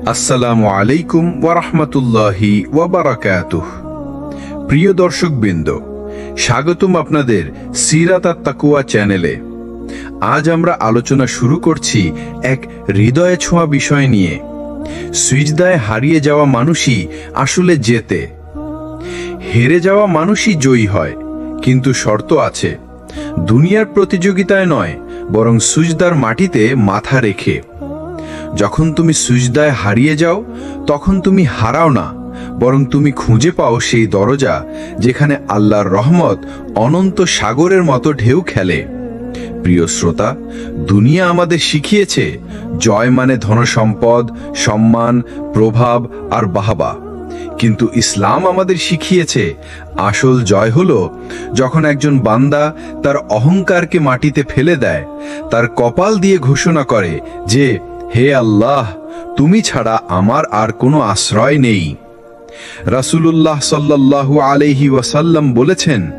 আসসালামু আলাইকুম ওয়া রাহমাতুল্লাহি ওয়া বারাকাতুহু। প্রিয় দর্শকবৃন্দ, স্বাগতম আপনাদের সিরাত আত-তাকওয়া চ্যানেলে। আজ আমরা আলোচনা শুরু করছি এক হৃদয়ে ছোঁয়া বিষয় নিয়ে। সিজদায় হারিয়ে যাওয়া মানুষই আসলে জেতে। হেরে যাওয়া মানুষই জয়ী হয়, কিন্তু শর্ত আছে। দুনিয়ার প্রতিযোগিতায় নয়, বরং সিজদার মাটিতে মাথা রেখে। যখন তুমি সিজদায় হারিয়ে যাও, তখন তুমি হারাও না, বরং তুমি খুঁজে পাও সেই দরজা যেখানে আল্লাহর রহমত অনন্ত সাগরের মতো ঢেউ খেলে। প্রিয় শ্রোতা, দুনিয়া আমাদের শিখিয়েছে জয় মানে ধনসম্পদ, সম্মান, প্রভাব আর বাহবা। কিন্তু ইসলাম আমাদের শিখিয়েছে আসল জয় হলো যখন একজন বান্দা তার অহংকারকে মাটিতে ফেলে দেয়, তার কপাল দিয়ে ঘোষণা করে যে, হে আল্লাহ, তুমি ছাড়া আমার আর কোনো আশ্রয় নেই। রাসূলুল্লাহ সাল্লাল্লাহু আলাইহি ওয়াসাল্লাম বলেছেন,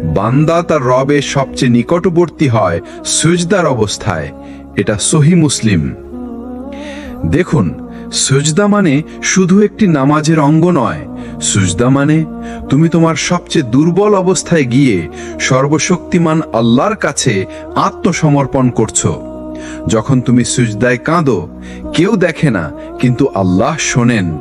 বান্দা তার রবের সবচেয়ে নিকটবর্তী হয় সিজদার অবস্থায়। এটা সহিহ মুসলিম। দেখুন, সিজদা মানে শুধু একটি নামাজের অঙ্গ নয়। সিজদা মানে তুমি তোমার সবচেয়ে দুর্বল অবস্থায় গিয়ে সর্বশক্তিমান আল্লাহর কাছে আত্মসমর্পণ করছো। যখন তুমি সিজদায় কাঁদো, কেউ দেখে না, কিন্তু আল্লাহ শোনেন।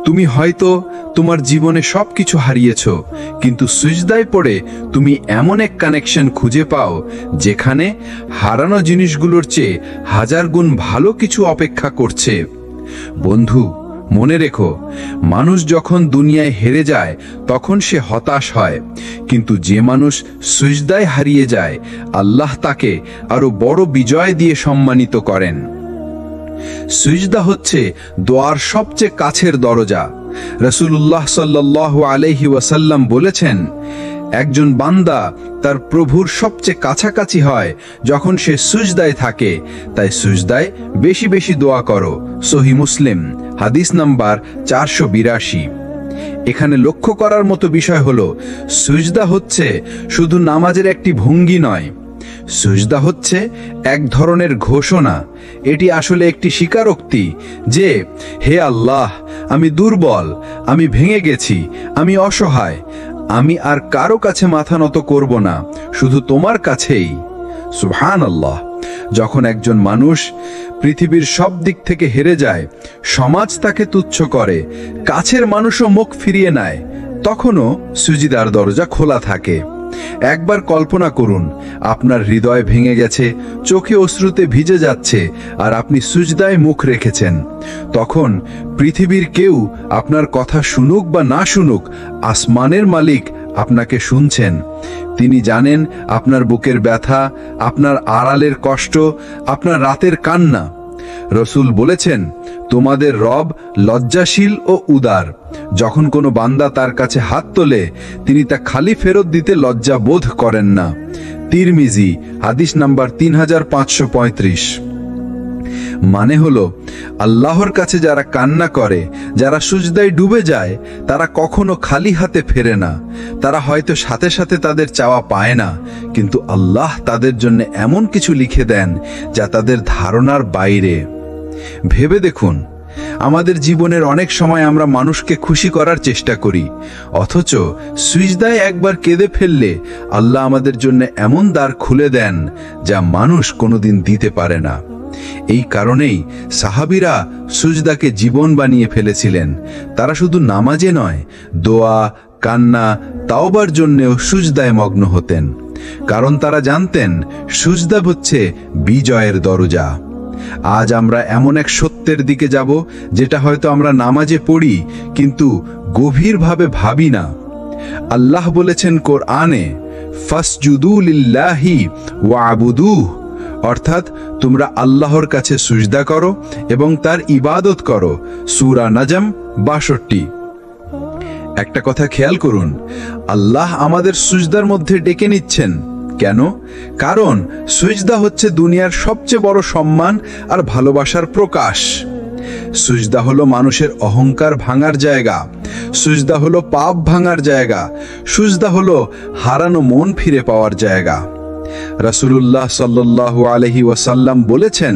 তুমি হয়তো তোমার জীবনে সবকিছু হারিয়েছো, কিন্তু সিজদায় পড়ে তুমি এমন এক কানেকশন খুঁজে পাও যেখানে হারানো জিনিসগুলোর চেয়ে হাজার গুণ ভালো কিছু অপেক্ষা করছে। বন্ধু, মনে রেখো, মানুষ যখন দুনিয়ায় হেরে যায় তখন সে হতাশ হয়, কিন্তু যে মানুষ সিজদায় হারিয়ে যায়, আল্লাহ তাকে আরো বড় বিজয় দিয়ে সম্মানিত করেন। সিজদা হচ্ছে দোয়ার সবচেয়ে কাছের দরজা। রাসূলুল্লাহ সাল্লাল্লাহু আলাইহি ওয়াসাল্লাম বলেছেন, একজন বান্দা তার প্রভুর সবচেয়ে কাছাকাছি হয় যখন সে সিজদায় থাকে। তাই সিজদায় বেশি বেশি দোয়া করো। সহিহ মুসলিম, হাদিস নাম্বার 482। এখানে লক্ষ্য করার মতো বিষয় হলো, সিজদা হচ্ছে শুধু নামাজের একটি ভঙ্গি নয়। সিজদা হচ্ছে এক ধরনের ঘোষণা। এটি আসলে একটি স্বীকারোক্তি যে, হে আল্লাহ, আমি দুর্বল, আমি ভেঙে গেছি, আমি অসহায়, আমি আর কারো কাছে মাথা নত করব না, শুধু তোমার কাছেই। সুবহানাল্লাহ। যখন একজন মানুষ পৃথিবীর সব দিক থেকে হেরে যায়, সমাজ তাকে তুচ্ছ করে, কাছের মানুষও মুখ ফিরিয়ে নেয়, তখনও সিজদার দরজা খোলা থাকে। একবার কল্পনা করুন, আপনার হৃদয় ভেঙে গেছে, চোখে অশ্রুতে ভিজে যাচ্ছে, আর আপনি সিজদায় মুখ রেখেছেন। তখন পৃথিবীর কেউ আপনার কথা শুনুক বা না শুনুক, আসমানের মালিক আপনাকে শুনছেন। তিনি জানেন আপনার বুকের ব্যথা, আপনার আড়ালের কষ্ট, আপনার রাতের কান্না। রাসূল বলেছেন, তোমাদের রব লজ্জাশীল ও উদার। যখন কোনো বান্দা তার কাছে হাত তোলে, তিনি তা খালি ফেরত দিতে লজ্জা বোধ করেন না। তিরমিজি, হাদিস নাম্বার 3535। মানে হলো, আল্লাহর কাছে যারা কান্না করে, যারা সিজদায় ডুবে যায়, তারা কখনো খালি হাতে ফেরে না। তারা হয়তো সাথে সাথে তাদের চাওয়া পায় না, কিন্তু আল্লাহ তাদের জন্য এমন কিছু লিখে দেন যা তাদের ধারণার বাইরে। ভেবে দেখুন, আমাদের জীবনের অনেক সময় আমরা মানুষকে খুশি করার চেষ্টা করি, অথচ সিজদায় একবার কেঁদে ফেললে আল্লাহ আমাদের জন্য এমন দ্বার খুলে দেন যা মানুষ কোনোদিন দিতে পারে না। এই কারণেই সাহাবীরা সিজদাকে জীবন বানিয়ে ফেলেছিলেন। তারা শুধু নামাজে নয়, দোয়া, কান্না, তাওবার জন্যও সিজদায় মগ্ন হতেন, কারণ তারা জানতেন সিজদা হচ্ছে বিজয়ের দরজা। আজ আমরা এমন এক সত্যের দিকে যাব যেটা হয়তো আমরা নামাজে পড়ি, কিন্তু গভীরভাবে ভাবি না। আল্লাহ বলেছেন কোরআনে, ফাসজুদু লিল্লাহি ওয়াবুদুহ, অর্থাৎ তোমরা আল্লাহর কাছে সিজদা করো এবং তার ইবাদত করো। সূরা নাজম 62। একটা কথা খেয়াল করুন, আল্লাহ আমাদের সিজদার মধ্যে ডেকে নিচ্ছেন। কেন? কারণ সিজদা হচ্ছে দুনিয়ার সবচেয়ে বড় সম্মান আর ভালোবাসার প্রকাশ। সিজদা হলো মানুষের অহংকার ভাঙার জায়গা, সিজদা হলো পাপ ভাঙার জায়গা, সিজদা হলো হারানো মন ফিরে পাওয়ার জায়গা। রাসূলুল্লাহ সাল্লাল্লাহু আলাইহি ওয়াসাল্লাম বলেছেন,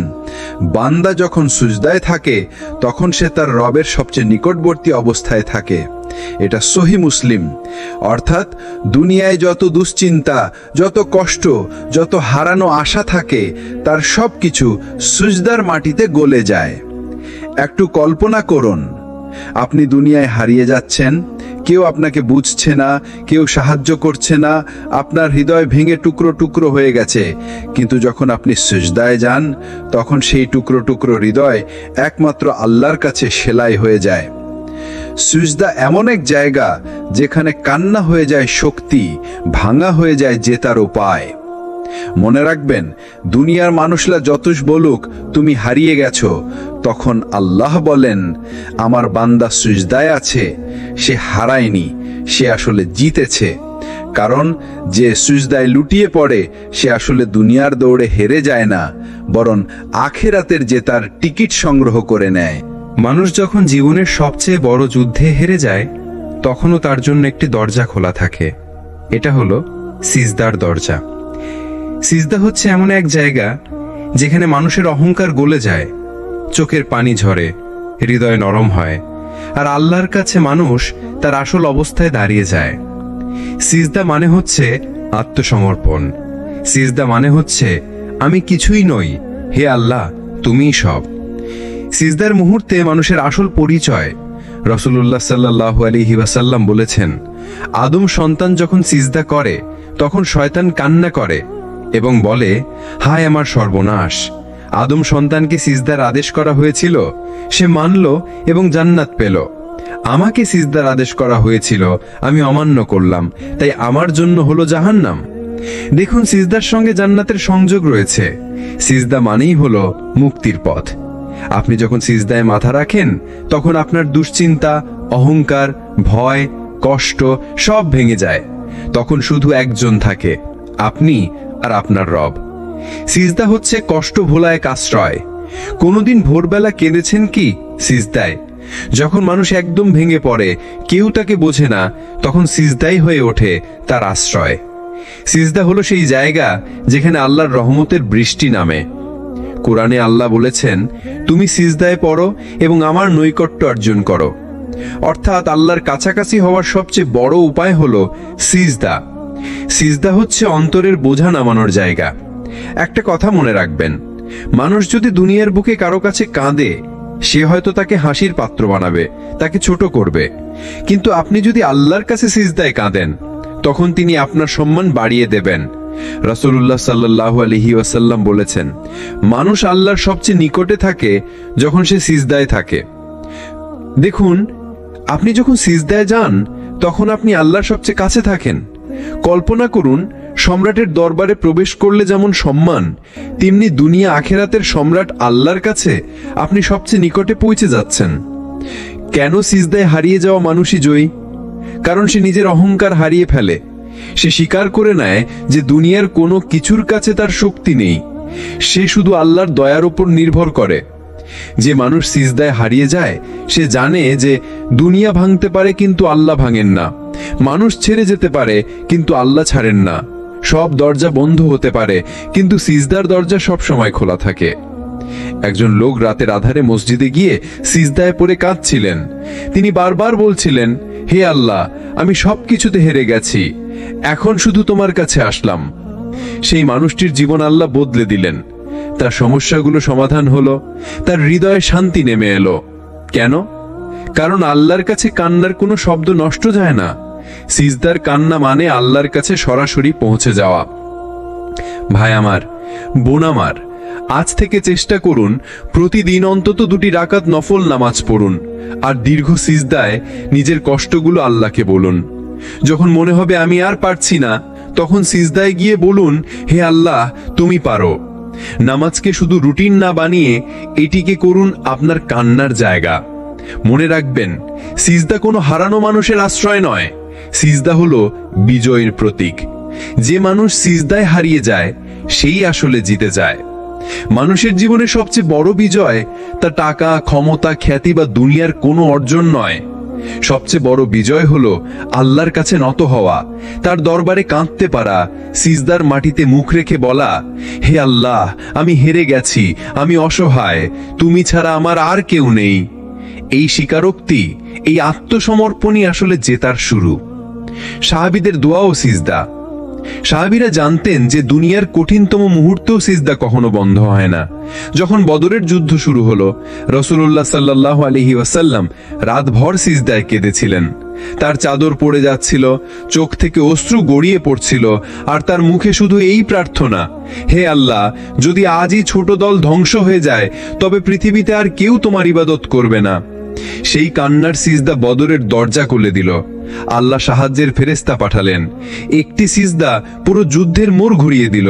বান্দা যখন সিজদায় থাকে তখন সে তার রবের সবচেয়ে নিকটবর্তী অবস্থায় থাকে। এটা সহিহ মুসলিম। অর্থাৎ দুনিয়ায় যত দুশ্চিন্তা, যত কষ্ট, যত হারানো আশা থাকে, তার সবকিছু সিজদার মাটিতে গলে যায়। একটু কল্পনা করুন, আপনি দুনিয়ায় হারিয়ে যাচ্ছেন, কেউ আপনাকে বুঝছে না, কেউ সাহায্য করছে না, আপনার হৃদয় ভেঙে টুকরো টুকরো হয়ে গেছে। কিন্তু যখন আপনি সিজদায় যান, তখন সেই টুকরো টুকরো হৃদয় একমাত্র আল্লাহর কাছে সেলাই হয়ে যায়। সিজদা এমন এক জায়গা যেখানে কান্না হয়ে যায় শক্তি, ভাঙা হয়ে যায় জেতার উপায়। মনে রাখবেন, দুনিয়ার মানুষরা যতই বলুক তুমি হারিয়ে গেছো, তখন আল্লাহ বলেন, আমার বান্দা সিজদায় আছে, সে হারায়নি, সে আসলে জিতেছে। কারণ যে সিজদায় লুটিয়ে পড়ে সে আসলে দুনিয়ার দৌড়ে হেরে যায় না, বরং আখিরাতের জেতার টিকিট সংগ্রহ করে নেয়। মানুষ যখন জীবনের সবচেয়ে বড় যুদ্ধে হেরে যায়, তখনও তার জন্য একটি দরজা খোলা থাকে। এটা হলো সিজদার দরজা। সিজদা হচ্ছে এমন এক জায়গা যেখানে মানুষের অহংকার গলে যায়, চোখের পানি ঝরে, হৃদয় নরম হয়, আর আল্লাহর কাছে মানুষ তার আসল অবস্থায় দাঁড়িয়ে যায়। সিজদা মানে হচ্ছে আত্মসমর্পণ। সিজদা মানে হচ্ছে আমি কিছুই নই, হে আল্লাহ তুমিই সব। সিজদার মুহূর্তে মানুষের আসল পরিচয়। রাসূলুল্লাহ সাল্লাল্লাহু আলাইহি ওয়াসাল্লাম বলেছেন, আদম সন্তান যখন সিজদা করে তখন শয়তান কান্না করে এবং বলে, হায় আমার সর্বনাশ। আদম সন্তানকে সিজদার আদেশ করা হয়েছিল, সে মানল এবং জান্নাত পেল। আমাকে সিজদার আদেশ করা হয়েছিল, আমি অমান্য করলাম, তাই আমার জন্য হলো জাহান্নাম। দেখুন, সিজদার সঙ্গে জান্নাতের সংযোগ রয়েছে। সিজদা মানেই হলো মুক্তির পথ। আপনি যখন সিজদায় মাথা রাখেন, তখন আপনার দুশ্চিন্তা, অহংকার, ভয়, কষ্ট সব ভেঙে যায়। তখন শুধু একজন থাকে, আপনি আর আপনার রব। সিজদা হচ্ছে কষ্ট ভোলা এক আশ্রয়। কোনোদিন ভোরবেলা কেঁদেছেন কি? সিজদায়। যখন মানুষ একদম ভেঙে পড়ে, কেউ তাকে বোঝে না, তখন সিজদাই হয়ে ওঠে তার আশ্রয়। সিজদা হলো সেই জায়গা যেখানে আল্লাহর রহমতের বৃষ্টি নামে। কোরআনে আল্লাহ বলেছেন, তুমি সিজদায় পড়ো এবং আমার নৈকট্য অর্জন করো। অর্থাৎ আল্লাহর কাছাকাছি হওয়ার সবচেয়ে বড় উপায় হলো সিজদা। সিজদা হচ্ছে অন্তরের বোঝা নামানোর জায়গা। একটা কথা মনে রাখবেন, মানুষ যদি দুনিয়ার বুকে কারো কাছে কাঁদে, সে হয়তো তাকে হাসির পাত্র বানাবে, তাকে ছোট করবে। কিন্তু আপনি যদি আল্লাহর কাছে সিজদায় কাঁদেন, তখন তিনি আপনার সম্মান বাড়িয়ে দেবেন। রাসূলুল্লাহ সাল্লাল্লাহু আলাইহি ওয়াসাল্লাম বলেছেন, মানুষ আল্লাহর সবচেয়ে নিকটে থাকে যখন সে সিজদায় থাকে। দেখুন, আপনি যখন সিজদায় যান, তখন আপনি আল্লাহর সবচেয়ে কাছে থাকেন। কল্পনা করুন, সম্রাটের দরবারে প্রবেশ করলে যেমন সম্মান, তেমনি দুনিয়া আখেরাতের সম্রাট আল্লাহর কাছে আপনি সবচেয়ে নিকটে পৌঁছে যাচ্ছেন। কেন সিজদায় হারিয়ে যাওয়া মানুষই জয়ী? কারণ সে নিজের অহংকার হারিয়ে ফেলে। সে স্বীকার করে নেয় যে দুনিয়ার কোনো কিছুর কাছে তার শক্তি নেই, সে শুধু আল্লাহর দয়ার উপর নির্ভর করে। যে মানুষ সিজদায় হারিয়ে যায়, সে জানে যে দুনিয়া ভাঙতে পারে কিন্তু আল্লাহ ভাঙেন না, মানুষ ছেড়ে যেতে পারে কিন্তু আল্লাহ ছাড়েন না, সব দরজা বন্ধ হতে পারে কিন্তু সিজদার দরজা সব সময় খোলা থাকে। একজন লোক রাতের আধারে মসজিদে গিয়ে সিজদায় পড়ে কাঁদছিলেন। তিনি বারবার বলছিলেন, হে আল্লাহ, আমি সবকিছুতে হেরে গেছি, এখন শুধু তোমার কাছে আসলাম। সেই মানুষটির জীবন আল্লাহ বদলে দিলেন। তার সমস্যাগুলো সমাধান হলো, তার হৃদয়ে শান্তি নেমে এলো। কেন? কারণ আল্লাহর কাছে কান্নার কোনো শব্দ নষ্ট যায় না। সিজদার কান্না মানে আল্লাহর কাছে সরাসরি পৌঁছে যাওয়া। ভাই আমার, বোন আমার, আজ থেকে চেষ্টা করুন প্রতিদিন অন্তত 2 রাকাত নফল নামাজ পড়ুন, আর দীর্ঘ সিজদায় নিজের কষ্টগুলো আল্লাহকে বলুন। যখন মনে হবে আমি আর পারছি না, তখন সিজদায় গিয়ে বলুন, হে আল্লাহ তুমি পারো। নামাজকে শুধু রুটিন না বানিয়ে এটিকে করুন আপনার কান্নার জায়গা। মনে রাখবেন, সিজদা কোনো হারানো মানুষের আশ্রয় নয়, সিজদা হলো বিজয়ের প্রতীক। যে মানুষ সিজদায় হারিয়ে যায়, সেই আসলে জিতে যায়। মানুষের জীবনে সবচেয়ে বড় বিজয় তার টাকা, ক্ষমতা, খ্যাতি বা দুনিয়ার কোনো অর্জন নয়, সবচেয়ে বড় বিজয় হলো আল্লাহর কাছে নত হওয়া, তার দরবারে কাঁদতে পারা, সিজদার মাটিতে মুখ রেখে বলা, হে আল্লাহ, আমি হেরে গেছি, আমি অসহায়, তুমি ছাড়া আমার আর কেউ নেই। এই স্বীকারোক্তি, এই আত্মসমর্পণই আসলে জেতার শুরু। সাহাবীদের দোয়া ও সিজদা। সাহাবীরা জানতেন যে দুনিয়ার কঠিনতম মুহূর্তেও সিজদা কখনো বন্ধ হয় না। যখন বদরের যুদ্ধ শুরু হলো, রাসূলুল্লাহ সাল্লাল্লাহু আলাইহি ওয়াসাল্লাম রাতভর সিজদায় কেঁদেছিলেন। তার চাদর পড়ে যাচ্ছিল, চোখ থেকে অশ্রু গড়িয়ে পড়ছিল, আর তার মুখে শুধু এই প্রার্থনা, হে আল্লাহ, যদি আজই ছোট দল ধ্বংস হয়ে যায়, তবে পৃথিবীতে আর কেউ তোমার ইবাদত করবে না। সেই কান্নার সিজদা বদরের দরজা খুলে দিল। আল্লাহ সাহায্যের ফেরেশতা পাঠালেন। একটি সিজদা পুরো যুদ্ধের মোড় ঘুরিয়ে দিল।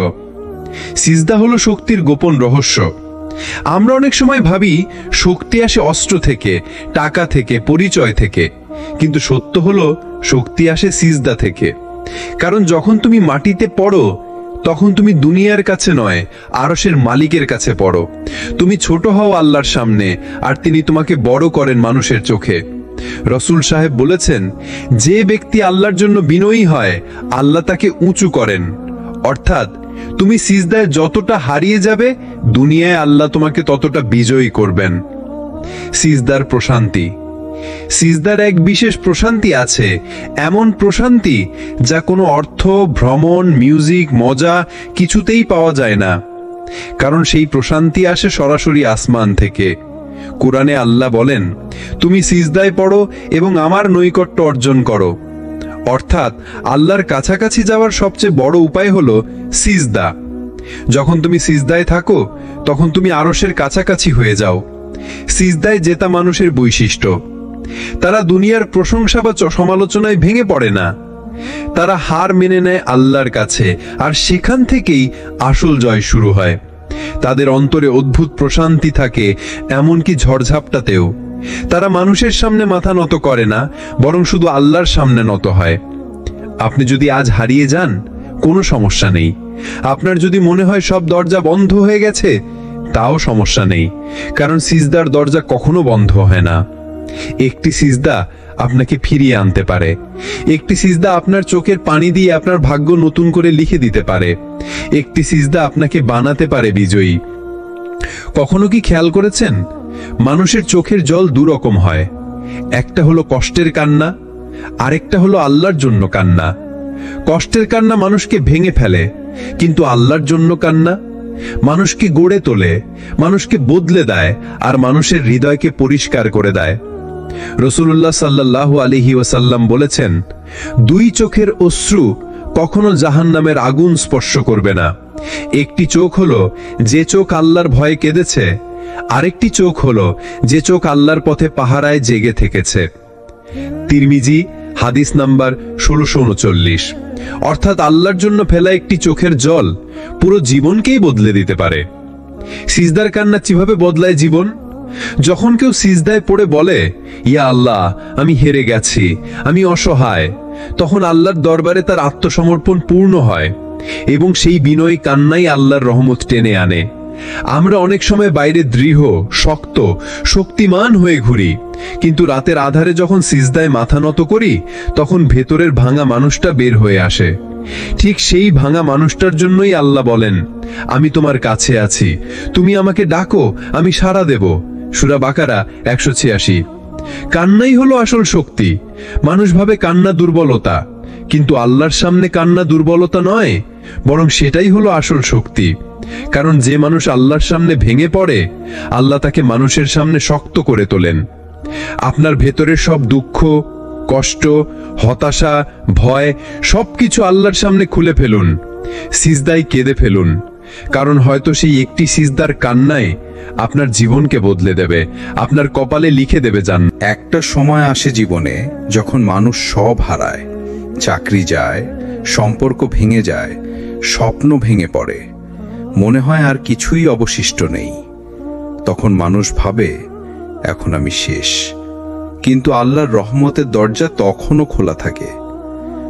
সিজদা হলো শক্তির গোপন রহস্য। আমরা অনেক সময় ভাবি শক্তি আসে অস্ত্র থেকে, টাকা থেকে, পরিচয় থেকে, কিন্তু সত্য হলো শক্তি আসে সিজদা থেকে। কারণ যখন তুমি মাটিতে পড়ো, তখন তুমি দুনিয়ার কাছে নয়, আরশের মালিকের কাছে পড়ো। তুমি ছোট হও আল্লাহর সামনে, আর তিনি তোমাকে বড় করেন মানুষের চোখে। রসুল সাহেব বলেছেন, যে ব্যক্তি আল্লাহর জন্য বিনয়ী হয়, আল্লাহ তাকে উঁচু করেন। অর্থাৎ তুমি সিজদায় যতটা হারিয়ে যাবে, দুনিয়ায় আল্লাহ তোমাকে ততটা বিজয়ী করবেন। সিজদার প্রশান্তি। সিজদার এক বিশেষ প্রশান্তি আছে, এমন প্রশান্তি যা কোনো অর্থ, ভ্রমণ, মিউজিক, মজা কিছুতেই পাওয়া যায় না। কারণ সেই প্রশান্তি আসে সরাসরি আসমান থেকে। কুরআনে আল্লাহ বলেন, তুমি সিজদায় পড়ো এবং আমার নৈকট্য অর্জন করো। অর্থাৎ আল্লাহর কাছাকাছি যাওয়ার সবচেয়ে বড় উপায় হলো সিজদা। যখন তুমি সিজদায় থাকো, তখন তুমি আরশের কাছাকাছি হয়ে যাও। সিজদায় জেতা মানুষের বৈশিষ্ট্য, তারা দুনিয়ার প্রশংসা বা সমালোচনায় ভেঙে পড়ে না। তারা হার মেনে নেয় আল্লাহর কাছে, আর সেখান থেকেই আসল জয় শুরু হয়। তাদের অন্তরে অদ্ভুত প্রশান্তি থাকে, এমনকি ঝড়ঝাপটাতেও। তারা মানুষের সামনে মাথা নত করে না, বরং শুধু আল্লাহর সামনে নত হয়। আপনি যদি আজ হারিয়ে যান, কোনো সমস্যা নেই। আপনার যদি মনে হয় সব দরজা বন্ধ হয়ে গেছে, তাও সমস্যা নেই, কারণ সিজদার দরজা কখনো বন্ধ হয় না। একটি সিজদা আপনাকে ফিরিয়ে আনতে পারে। একটি সিজদা আপনার চোখের পানি দিয়ে আপনার ভাগ্য নতুন করে লিখে দিতে পারে। একটি সিজদা আপনাকে বানাতে পারে বিজয়ী। কখনো কি খেয়াল করেছেন, মানুষের চোখের জল দুরকম হয়। একটা হলো কষ্টের কান্না, আরেকটা হলো আল্লাহর জন্য কান্না। কষ্টের কান্না মানুষকে ভেঙে ফেলে, কিন্তু আল্লাহর জন্য কান্না মানুষকে গড়ে তোলে, মানুষকে বদলে দেয়, আর মানুষের হৃদয়কে পরিষ্কার করে দেয়। রাসূলুল্লাহ সাল্লাল্লাহু আলাইহি ওয়াসাল্লাম বলেছেন, দুই চোখের অশ্রু কখনো জাহান্নামের আগুন স্পর্শ করবে না। একটি চোখ হলো যে চোখ আল্লাহর ভয়ে কেঁদেছে, আরেকটি চোখ হলো যে চোখ আল্লাহর পথে পাহারায় জেগে থেকেছে। তিরমিজি হাদিস নাম্বার 1639। অর্থাৎ আল্লাহর জন্য ফেলা একটি চোখের জল পুরো জীবনকেই বদলে দিতে পারে। সিজদার কান্না কিভাবে বদলায় জীবন? যখন কেউ সিজদায় পড়ে বলে, ইয়া আল্লাহ, আমি হেরে গেছি, আমি অসহায়, তখন আল্লাহর দরবারে তার আত্মসমর্পণ পূর্ণ হয়, এবং সেই বিনয়ী কান্নাই আল্লাহর রহমত টেনে আনে। আমরা অনেক সময় বাইরে দৃঢ়, শক্ত, শক্তিমান হয়ে ঘুরি, কিন্তু রাতের আধারে যখন সিজদায় মাথা নত করি, তখন ভেতরের ভাঙা মানুষটা বের হয়ে আসে। ঠিক সেই ভাঙা মানুষটার জন্যই আল্লাহ বলেন, আমি তোমার কাছে আছি, তুমি আমাকে ডাকো, আমি সাড়া দেব। সূরা বাকারা 186। কান্নাই হলো আসল শক্তি। মানুষ ভাবে কান্না দুর্বলতা, কিন্তু আল্লাহর সামনে কান্না দুর্বলতা নয়, বরং সেটাই হলো আসল শক্তি। কারণ যে মানুষ আল্লাহর সামনে ভেঙে পড়ে, আল্লাহ তাকে মানুষের সামনে শক্ত করে তোলেন। আপনার ভেতরের সব দুঃখ, কষ্ট, হতাশা, ভয় সবকিছু আল্লাহর সামনে খুলে ফেলুন, সিজদায় কেঁদে ফেলুন। কারণ হয়তো সেই একটি সিজদার কান্নায় আপনার জীবনকে বদলে দেবে, আপনার কপালে লিখে দেবে জান। একটা সময় আসে জীবনে যখন মানুষ সব হারায়, চাকরি যায়, সম্পর্ক ভেঙে যায়, স্বপ্ন ভেঙে পড়ে, মনে হয় আর কিছুই অবশিষ্ট নেই। তখন মানুষ ভাবে, এখন আমি শেষ। কিন্তু আল্লাহর রহমতের দরজা তখনও খোলা থাকে,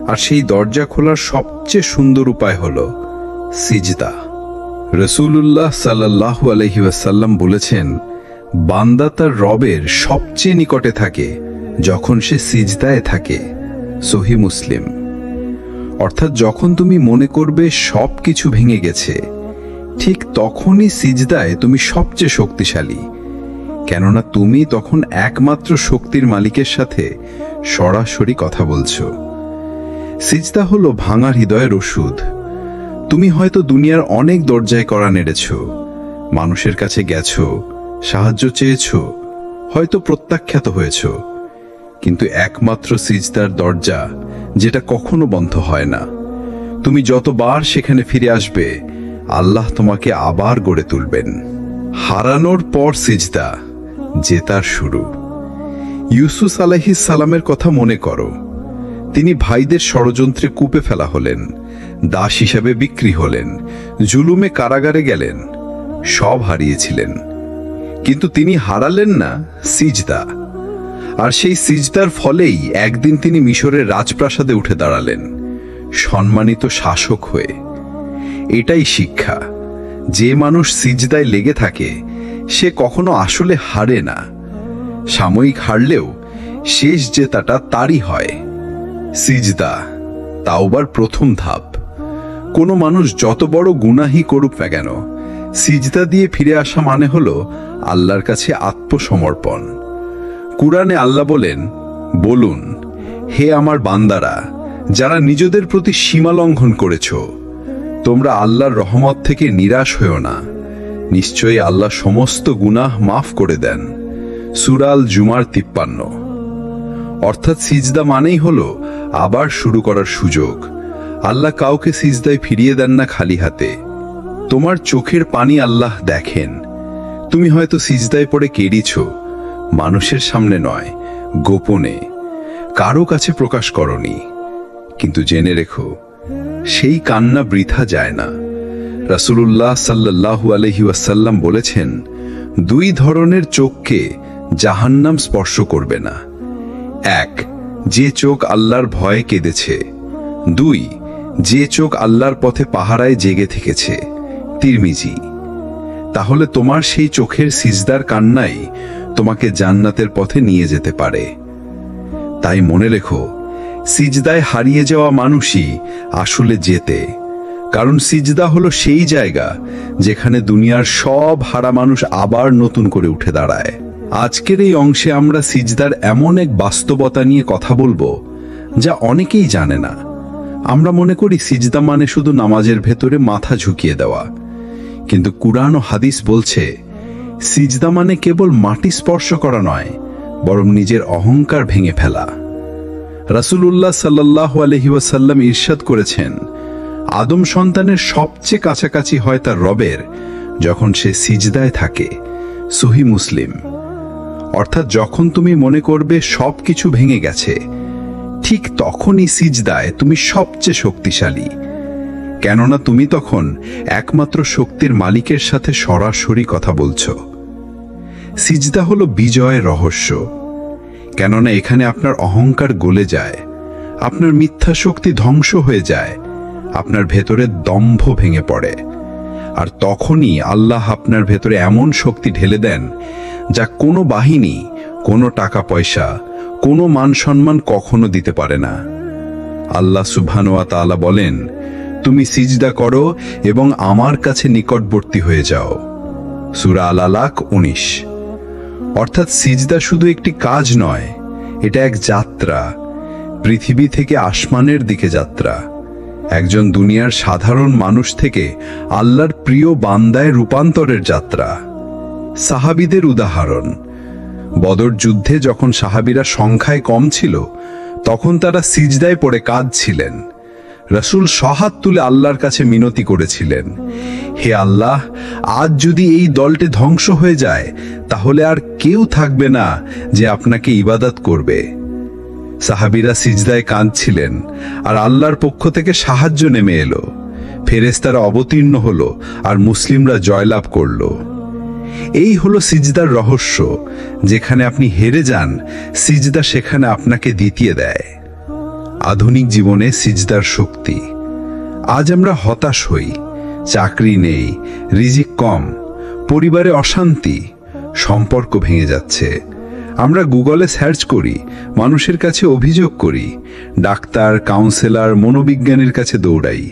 আর সেই দরজা খোলার সবচেয়ে সুন্দর উপায় হলো সিজদা। রাসূলুল্লাহ সাল্লাল্লাহু আলাইহি ওয়াসাল্লাম বলেছেন, বান্দা তার রবের সবচেয়ে নিকটে থাকে যখন সে সিজদায় থাকে। সহি মুসলিম। অর্থাৎ যখন তুমি মনে করবে সব কিছু ভেঙে গেছে, ঠিক তখনই সিজদায় তুমি সবচেয়ে শক্তিশালী, কেননা তুমি তখন একমাত্র শক্তির মালিকের সাথে সরাসরি কথা বলছো। সিজদা হলো ভাঙা হৃদয়ের ওষুধ। তুমি হয়তো দুনিয়ার অনেক দরজায় কড়া নেড়েছ, মানুষের কাছে গেছো, সাহায্য চেয়েছ, হয়তো প্রত্যাখ্যাত হয়েছ, কিন্তু একমাত্র সিজদার দরজা যেটা কখনো বন্ধ হয় না। তুমি যতবার সেখানে ফিরে আসবে, আল্লাহ তোমাকে আবার গড়ে তুলবেন। হারানোর পর সিজদা, জেতার শুরু। ইউসুফ আলাইহিস সালামের কথা মনে করো। তিনি ভাইদের ষড়যন্ত্রে কূপে ফেলা হলেন, দাস হিসাবে বিক্রি হলেন, জুলুমে কারাগারে গেলেন, সব হারিয়েছিলেন, কিন্তু তিনি হারালেন না সিজদা। আর সেই সিজদার ফলেই একদিন তিনি মিশরের রাজপ্রাসাদে উঠে দাঁড়ালেন, সম্মানিত শাসক হয়ে। এটাই শিক্ষা, যে মানুষ সিজদায় লেগে থাকে সে কখনো আসলে হারে না। সাময়িক হারলেও শেষ জেতাটা তারই হয়। সিজদা, তাওবার প্রথম ধাপ। কোনো মানুষ যত বড় গুনাহই করুক না কেন, সিজদা দিয়ে ফিরে আসা মানে হলো আল্লাহর কাছে আত্মসমর্পণ। কুরআনে আল্লাহ বলুন, হে আমার বান্দারা, যারা নিজেদের প্রতি সীমা লঙ্ঘন করেছ, তোমরা আল্লাহর রহমত থেকে নিরাশ হও না। নিশ্চয়ই আল্লাহ সমস্ত গুনাহ মাফ করে দেন। সূরা আল জুমার 53। অর্থাৎ সিজদা মানেই হলো আবার শুরু করার সুযোগ। আল্লাহ কাউকে সিজদায় ফিরিয়ে দেন না খালি হাতে। তোমার চোখের পানি আল্লাহ দেখেন। তুমি হয়তো সিজদায় পড়ে কেঁদেছ, মানুষের সামনে নয়, গোপনে, কারো কাছে প্রকাশ করনি, কিন্তু জেনে রেখো, সেই কান্না বৃথা যায় না। রাসূলুল্লাহ সাল্লাল্লাহু আলাইহি ওয়াসাল্লাম বলেছেন, দুই ধরনের চোখকে জাহান্নাম স্পর্শ করবে না। এক, যে চোখ আল্লাহর ভয়ে কেঁদেছে। দুই, যে চোখ আল্লাহর পথে পাহারায় জেগে থেকেছে। তিরমিজি। তাহলে তোমার সেই চোখের সিজদার কান্নাই তোমাকে জান্নাতের পথে নিয়ে যেতে পারে। তাই মনে রেখো, সিজদায় হারিয়ে যাওয়া মানুষই আসলে জেতে। কারণ সিজদা হলো সেই জায়গা যেখানে দুনিয়ার সব হারা মানুষ আবার নতুন করে উঠে দাঁড়ায়। আজকের এই অংশে আমরা সিজদার এমন এক বাস্তবতা নিয়ে কথা বলবো যা অনেকেই জানে না। আমরা মনে করি সিজদা মানে শুধু নামাজের ভেতরে মাথা ঝুঁকিয়ে দেওয়া, কিন্তু কুরআন ও হাদিস বলছে সিজদা মানে কেবল মাটি স্পর্শ করা নয়, বরং নিজের অহংকার ভেঙে ফেলা। রাসূলুল্লাহ সাল্লাল্লাহু আলাইহি ওয়াসাল্লাম ইরশাদ করেছেন, আদম সন্তানের সবচেয়ে কাছাকাছি হয় তার রবের যখন সে সিজদায় থাকে। সহি মুসলিম। অর্থাৎ যখন তুমি মনে করবে সবকিছু ভেঙে গেছে, ঠিক তখনই সিজদায় তুমি সবচেয়ে শক্তিশালী, কেননা তুমি তখন একমাত্র শক্তির মালিকের সাথে সরাসরি কথা বলছো। সিজদা হলো বিজয়ের রহস্য, কেননা এখানে আপনার অহংকার গলে যায়, আপনার মিথ্যা শক্তি ধ্বংস হয়ে যায়, আপনার ভেতরে দম্ভ ভেঙে পড়ে। আর তখনই আল্লাহ আপনার ভেতরে এমন শক্তি ঢেলে দেন যা কোনো বাহিনী, কোনো টাকা পয়সা, কোনো মান সম্মান কখনো দিতে পারে না। আল্লাহ সুবহানাহু ওয়া তাআলা বলেন, তুমি সিজদা করো এবং আমার কাছে নিকটবর্তী হয়ে যাও। সূরা আল আলাক 19। অর্থাৎ সিজদা শুধু একটি কাজ নয়, এটা এক যাত্রা, পৃথিবী থেকে আসমানের দিকে যাত্রা। একজন দুনিয়ার সাধারণ মানুষ থেকে আল্লাহর প্রিয় বান্দায় রূপান্তরের যাত্রা। সাহাবীদের উদাহরণ, বদর যুদ্ধে যখন সাহাবীরা সংখ্যায় কম ছিল, তখন তারা সিজদায় পড়ে কাঁদছিলেন। রাসূল সহাত তুলে আল্লাহর কাছে মিনতি করেছিলেন, হে আল্লাহ, আজ যদি এই দলটি ধ্বংস হয়ে যায়, তাহলে আর কেউ থাকবে না যে আপনাকে ইবাদত করবে। সাহাবীরা সিজদায় কাঁদছিলেন, আর আল্লাহর পক্ষ থেকে সাহায্য নেমে এলো। ফেরেশতারা অবতীর্ণ হলো, আর মুসলিমরা জয়লাভ করল। এই হলো সিজদার রহস্য। যেখানে আপনি হেরে যান, সিজদা সেখানে আপনাকে দ্বিতীয় দেয়। আধুনিক জীবনে সিজদার শক্তি। আজ আমরা হতাশ হই, চাকরি নেই, রিজিক কম, পরিবারে অশান্তি, সম্পর্ক ভেঙে যাচ্ছে, আমরা গুগলে সার্চ করি, মানুষের কাছে অভিযোগ করি, ডাক্তার, কাউন্সেলর, মনোবিজ্ঞানীর কাছে দৌড়াই।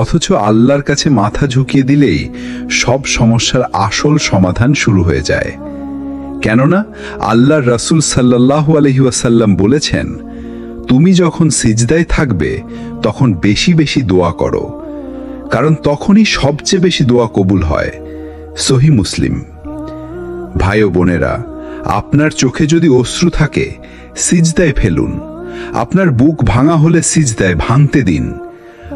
অথচ আল্লাহর কাছে মাথা ঝুঁকিয়ে দিলেই সব সমস্যার আসল সমাধান শুরু হয়ে যায়। কেননা আল্লাহর রাসূল সাল্লাল্লাহু আলাইহি ওয়াসাল্লাম বলেছেন, তুমি যখন সিজদায় থাকবে তখন বেশি বেশি দোয়া করো, কারণ তখনই সবচেয়ে বেশি দোয়া কবুল হয়। সহিহ মুসলিম। ভাই ও বোনেরা, আপনার চোখে যদি অশ্রু থাকে সিজদায় ফেলুন, আপনার বুক ভাঙা হলে সিজদায় ভাঙতে দিন,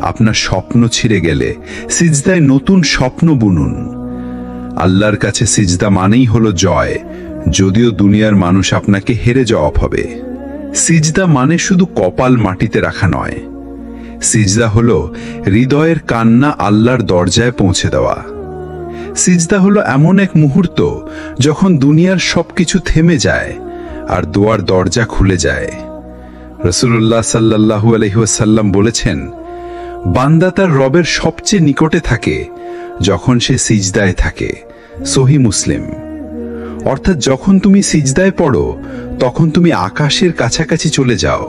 আপনার স্বপ্ন ছিঁড়ে গেলে সিজদায় নতুন স্বপ্ন বুনুন। আল্লাহর কাছে সিজদা মানেই হলো জয়, যদিও দুনিয়ার মানুষ আপনাকে হেরে জবাব হবে। সিজদা মানে শুধু কপাল মাটিতে রাখা নয়, সিজদা হলো হৃদয়ের কান্না আল্লাহর দরজায় পৌঁছে দেওয়া। সিজদা হলো এমন এক মুহূর্ত যখন দুনিয়ার সবকিছু থেমে যায় আর দোয়ার দরজা খুলে যায়। রাসূলুল্লাহ সাল্লাল্লাহু আলাইহি ওয়াসাল্লাম বলেছেন, বান্দা তার রবের সবচেয়ে নিকটে থাকে যখন সে সিজদায় থাকে। সহিহ মুসলিম। অর্থাৎ যখন তুমি সিজদায় পড়ো তখন তুমি আকাশের কাছাকাছি চলে যাও।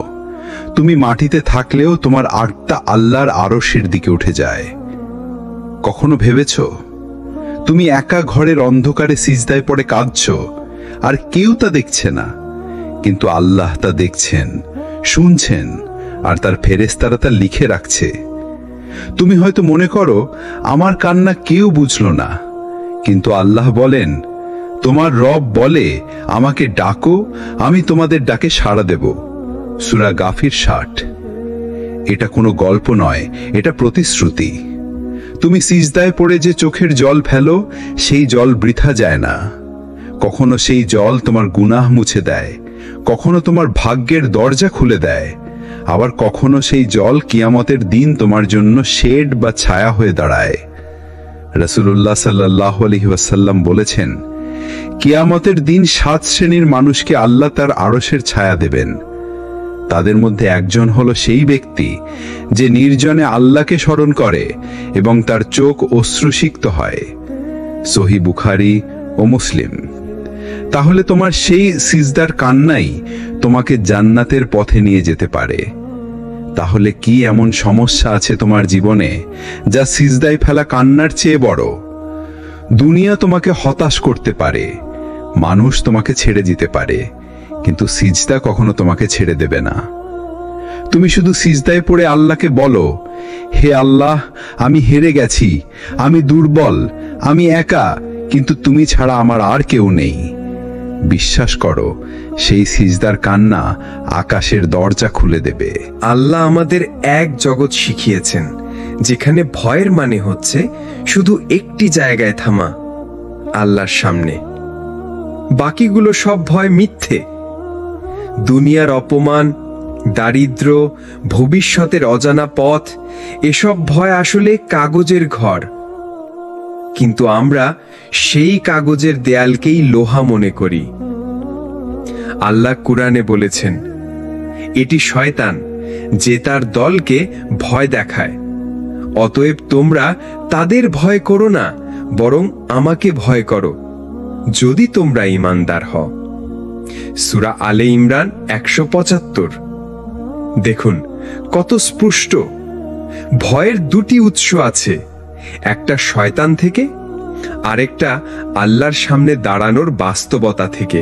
তুমি মাটিতে থাকলেও তোমার আত্মা আল্লাহর আরশের দিকে উঠে যায়। কখনো ভেবেছ তুমি একা ঘরের অন্ধকারে সিজদায় পড়ে কাঁদছো আর কেউ তা দেখছে না, কিন্তু আল্লাহ তা দেখছেন, শুনছেন, আর তার ফেরেশতারা তা লিখে রাখছে। তুমি হয়তো মনে করো আমার কান্না কেউ বুঝলো না, কিন্তু আল্লাহ বলেন, তোমার রব বলে আমাকে ডাকো, আমি তোমাদের ডাকে সাড়া দেব। সূরা গাফির 60। এটা কোনো গল্প নয়, এটা প্রতিশ্রুতি। তুমি সিজদায় পড়ে যে চোখের জল ফেলো সেই জল বৃথা যায় না। কখনো সেই জল তোমার গুনাহ মুছে দেয়, কখনো তোমার ভাগ্যের দরজা খুলে দেয়, আবার কখনো সেই জল কিয়ামতের দিন তোমার জন্য শেড বা ছায়া হয়ে দাঁড়ায়। রাসূলুল্লাহ সাল্লাল্লাহু আলাইহি ওয়াসাল্লাম বলেছেন, কিয়ামতের দিন 7 শ্রেণীর মানুষকে আল্লাহ তার আরশের ছায়া দেবেন। তাদের মধ্যে একজন হলো সেই ব্যক্তি যে নির্জনে আল্লাহকে স্মরণ করে এবং তার চোখ অশ্রুসিক্ত হয়। সহিহ বুখারী ও মুসলিম। তাহলে তোমার সেই সিজদার কান্নাই তোমাকে জান্নাতের পথে নিয়ে যেতে পারে। তাহলে কি এমন সমস্যা আছে তোমার জীবনে যা সিজদায় ফেলা কান্নার চেয়ে বড়? দুনিয়া তোমাকে হতাশ করতে পারে, মানুষ তোমাকে ছেড়ে দিতে পারে, কিন্তু সিজদা কখনো তোমাকে ছেড়ে দেবে না। তুমি শুধু সিজদায় পড়ে আল্লাহকে বলো, হে আল্লাহ, আমি হেরে গেছি, আমি দুর্বল, আমি একা, কিন্তু তুমি ছাড়া আমার আর কেউ নেই। বিশ্বাস করো, সেই সিজদার কান্না আকাশের দরজা খুলে দেবে। আল্লাহ আমাদের এক জগৎ শিখিয়েছেন যেখানে ভয়ের মানে হচ্ছে শুধু একটি জায়গায় থামা, আল্লাহর সামনে। বাকিগুলো সব ভয় মিথ্যে। দুনিয়ার অপমান, দারিদ্র, ভবিষ্যতের অজানা পথ, এসব ভয় আসলে কাগজের ঘর। কিন্তু আমরা সেই কাগজের দেয়ালকেই লোহা মনে করি। আল্লাহ কুরআনে বলেছেন, এটি শয়তান যে তার দলকে ভয় দেখায়, অতএব তোমরা তাদের ভয় করো না, বরং আমাকে ভয় করো, যদি তোমরা ঈমানদার হও। সূরা আলে ইমরান 175। দেখুন কত স্পষ্ট। ভয়ের দুটি উৎস আছে, একটা শয়তান থেকে, আরেকটা আল্লাহর সামনে দাঁড়ানোর বাস্তবতা থেকে।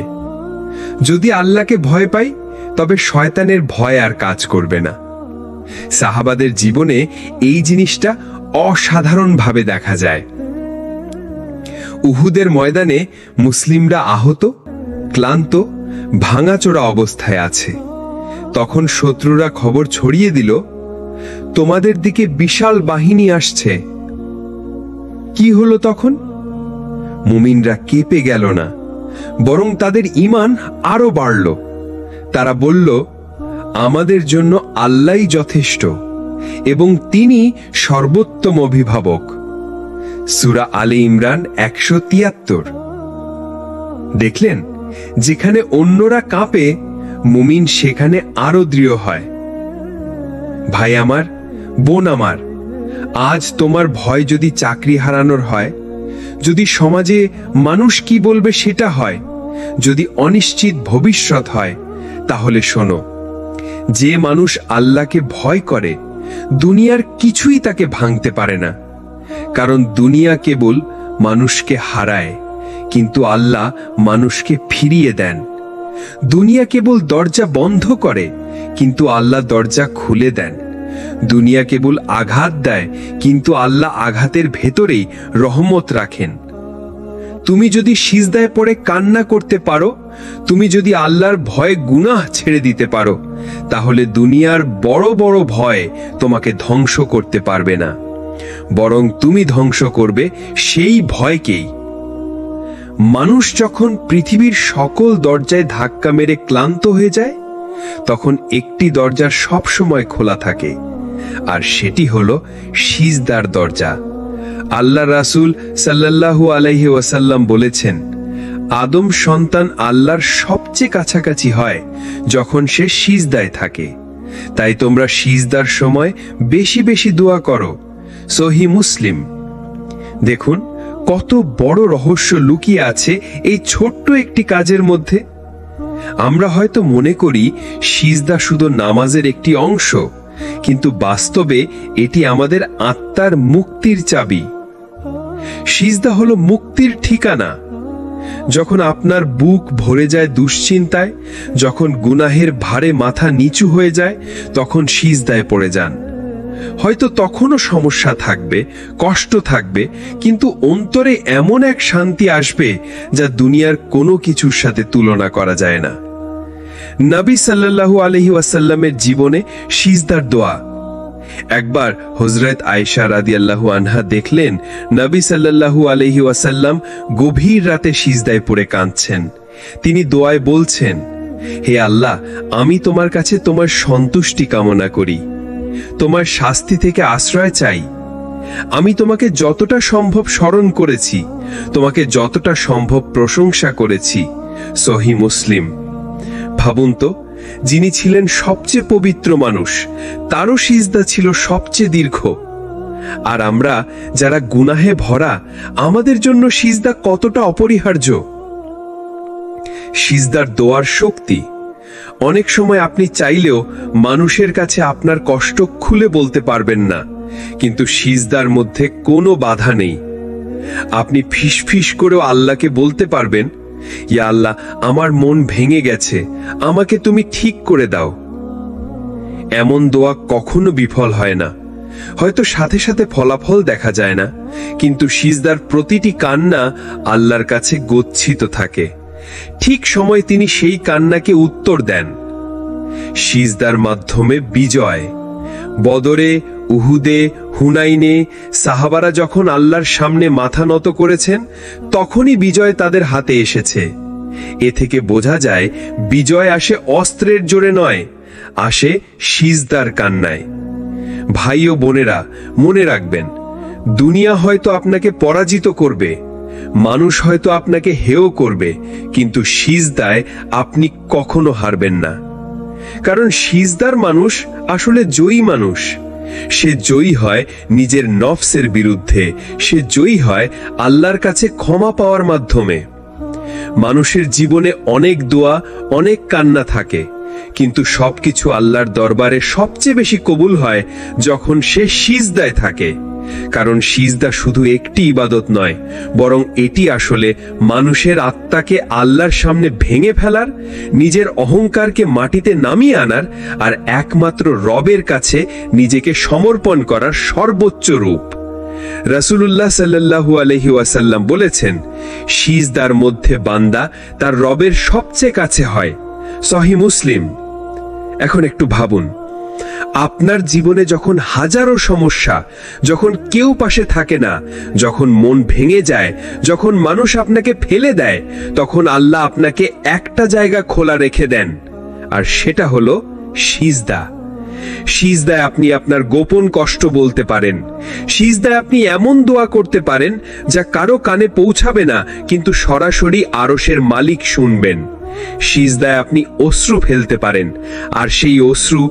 যদি আল্লাহকে ভয় পাই তবে শয়তানের ভয় আর কাজ করবে না। সাহাবাদের জীবনে এই জিনিসটা অসাধারণভাবে দেখা যায়। উহুদের ময়দানে মুসলিমরা আহত, ক্লান্ত, ভাঙাচোরা অবস্থায় আছে। তখন শত্রুরা খবর ছড়িয়ে দিল, তোমাদের দিকে বিশাল বাহিনী আসছে। কি হলো তখন? মুমিনরা কেঁপে গেল না, বরং তাদের ঈমান আরো বাড়ল। তারা বলল, আমাদের জন্য আল্লাহই যথেষ্ট এবং তিনি সর্বোত্তম অভিভাবক। সূরা আলে ইমরান 173। দেখলেন, যেখানে অন্যরা কাঁপে মুমিন সেখানে আরো দৃঢ় হয়। ভাই আমার, বোন আমার, আজ তোমার ভয় যদি চাকরি হারানোর হয়, যদি সমাজে মানুষ কি বলবে সেটা হয়, যদি অনিশ্চিত ভবিষ্যৎ হয়, তাহলে শোনো, যে মানুষ আল্লাহকে ভয় করে দুনিয়ার কিছুই তাকে ভাঙতে পারে না। কারণ দুনিয়া কেবল মানুষকে হারায়, কিন্তু আল্লাহ মানুষকে ফিরিয়ে দেন। দুনিয়া কেবল দরজা বন্ধ করে, কিন্তু আল্লাহ দরজা খুলে দেন। দুনিয়া কেবল আঘাত দেয়, কিন্তু আল্লাহ আঘাতের ভেতরেই রহমত রাখেন। তুমি যদি সিজদায় পড়ে কান্না করতে পারো, তুমি যদি আল্লাহর ভয়ে গুনাহ ছেড়ে দিতে পারো, তাহলে দুনিয়ার বড় বড় ভয় তোমাকে ধ্বংস করতে পারবে না, বরং তুমি ধ্বংস করবে সেই ভয়কেই। মানুষ যখন পৃথিবীর সকল দরজায় ধাক্কা মেরে ক্লান্ত হয়ে যায়, তখন একটি দরজা সব সময় খোলা থাকে, আর সেটি হলো সিজদার দরজা। আল্লাহ রাসূল সাল্লাল্লাহু আলাইহি ওয়াসাল্লাম বলেছেন, আদম সন্তান আল্লাহর সবচেয়ে কাছাকাছি হয় যখন সে সিজদায় থাকে। তাই তোমরা সিজদার সময় বেশি বেশি দোয়া করো। সহিহ মুসলিম। দেখুন কত বড় রহস্য লুকিয়ে আছে এই ছোট্ট একটি কাজের মধ্যে। আমরা হয়তো মনে করি সিজদা শুধু নামাজের একটি অংশ, কিন্তু বাস্তবে এটি আমাদের আত্মার মুক্তির চাবি। সিজদা হলো মুক্তির ঠিকানা। যখন আপনার বুক ভরে যায় দুশ্চিন্তায়, যখন গুনাহের ভারে মাথা নিচু হয়ে যায়, তখন সিজদায় পড়ে যান। হয়তো তখনও সমস্যা থাকবে, কষ্ট থাকবে, কিন্তু অন্তরে এমন এক শান্তি আসবে যা দুনিয়ার কোনো কিছুর সাথে তুলনা করা যায় না। নবী সাল্লাল্লাহু আলাইহি ওয়াসাল্লামের জীবনে সিজদার দোয়া। একবার হযরত আয়েশা রাদিয়াল্লাহু আনহা দেখলেন নবী সাল্লাল্লাহু আলাইহি ওয়াসাল্লাম গভীর রাতে সিজদায় পড়ে কাঁদছেন। তিনি দোয়ায় বলছেন, হে আল্লাহ, আমি তোমার কাছে তোমার সন্তুষ্টি কামনা করি, তোমার শাস্তি থেকে আশ্রয় চাই। আমি তোমাকে যতটা সম্ভব স্মরণ করেছি, তোমাকে যতটা সম্ভব প্রশংসা করেছি। সহিহ মুসলিম। ভাবুন তো, যিনি ছিলেন সবচেয়ে পবিত্র মানুষ, তারও সিজদা ছিল সবচেয়ে দীর্ঘ। আর আমরা যারা গুনাহে ভরা, আমাদের জন্য সিজদা কতটা অপরিহার্য। সিজদার দোয়ার শক্তি। অনেক সময় আপনি চাইলেও মানুষের কাছে আপনার কষ্ট খুলে বলতে পারবেন না, কিন্তু সিজদার মধ্যে কোনো বাধা নেই। আপনি ফিসফিস করেও আল্লাহকে বলতে পারবেন, ইয়া আল্লাহ, আমার মন ভেঙে গেছে, আমাকে তুমি ঠিক করে দাও। এমন দোয়া কখনো বিফল হয় না। হয়তো সাথে সাথে ফলাফল দেখা যায় না, কিন্তু সিজদার প্রতিটি কান্না আল্লাহর কাছে গচ্ছিত থাকে। ঠিক সময় তিনি সেই কান্নাকে উত্তর দেন। সিজদার মাধ্যমে বিজয়। বদরে, উহুদে, হুনাইনে সাহাবারা যখন আল্লাহর সামনে মাথা নত করেছেন, তখনই বিজয় তাদের হাতে এসেছে। এ থেকে বোঝা যায় বিজয় আসে অস্ত্রের জোরে নয়, আসে সিজদার কান্নায়। ভাই ও বোনেরা, মনে রাখবেন, দুনিয়া হয়তো আপনাকে পরাজিত করবে, মানুষ হয়তো আপনাকে হেয় করবে, কিন্তু সিজদায় আপনি কখনো হারবেন না। কারণ সিজদার মানুষ আসলে জয়ী মানুষ। সে জয়ী হয় নিজের নফসের বিরুদ্ধে, সে জয়ী হয় আল্লাহর কাছে ক্ষমা পাওয়ার মাধ্যমে। মানুষের জীবনে অনেক দোয়া, অনেক কান্না থাকে, কিন্তু সবকিছু আল্লাহর দরবারে সবচেয়ে বেশি কবুল হয় যখন সে সিজদায় থাকে। কারণ সিজদা শুধু একটি ইবাদত নয়, বরং এটি আসলে মানুষের আত্মাকে আল্লাহর সামনে ভেঙে ফেলার, নিজের অহংকারকে মাটিতে নামিয়ে আনার, আর একমাত্র রবের কাছে নিজেকে সমর্পণ করার সর্বোচ্চ রূপ। রাসূলুল্লাহ সাল্লাল্লাহু আলাইহি ওয়াসাল্লাম বলেছেন, সিজদার মধ্যে বান্দা তার রবের সবচেয়ে কাছে হয়। সহিহ মুসলিম। এখন একটু ভাবুন, আপনার জীবনে যখন হাজারো সমস্যা, যখন কেউ পাশে থাকে না, যখন মন ভেঙে যায়, যখন মানুষ আপনাকে ফেলে দেয়, তখন আল্লাহ আপনাকে একটা জায়গা খোলা রেখে দেন, আর সেটা হলো সিজদা। সিজদায় আপনি আপনার গোপন কষ্ট বলতে পারেন। সিজদায় আপনি এমন দোয়া করতে পারেন যা কারো কানে পৌঁছাবে না, কিন্তু সরাসরি আরশের মালিক শুনবেন। সিজদায় আপনি অশ্রু ফেলতে পারেন, আর সেই অশ্রু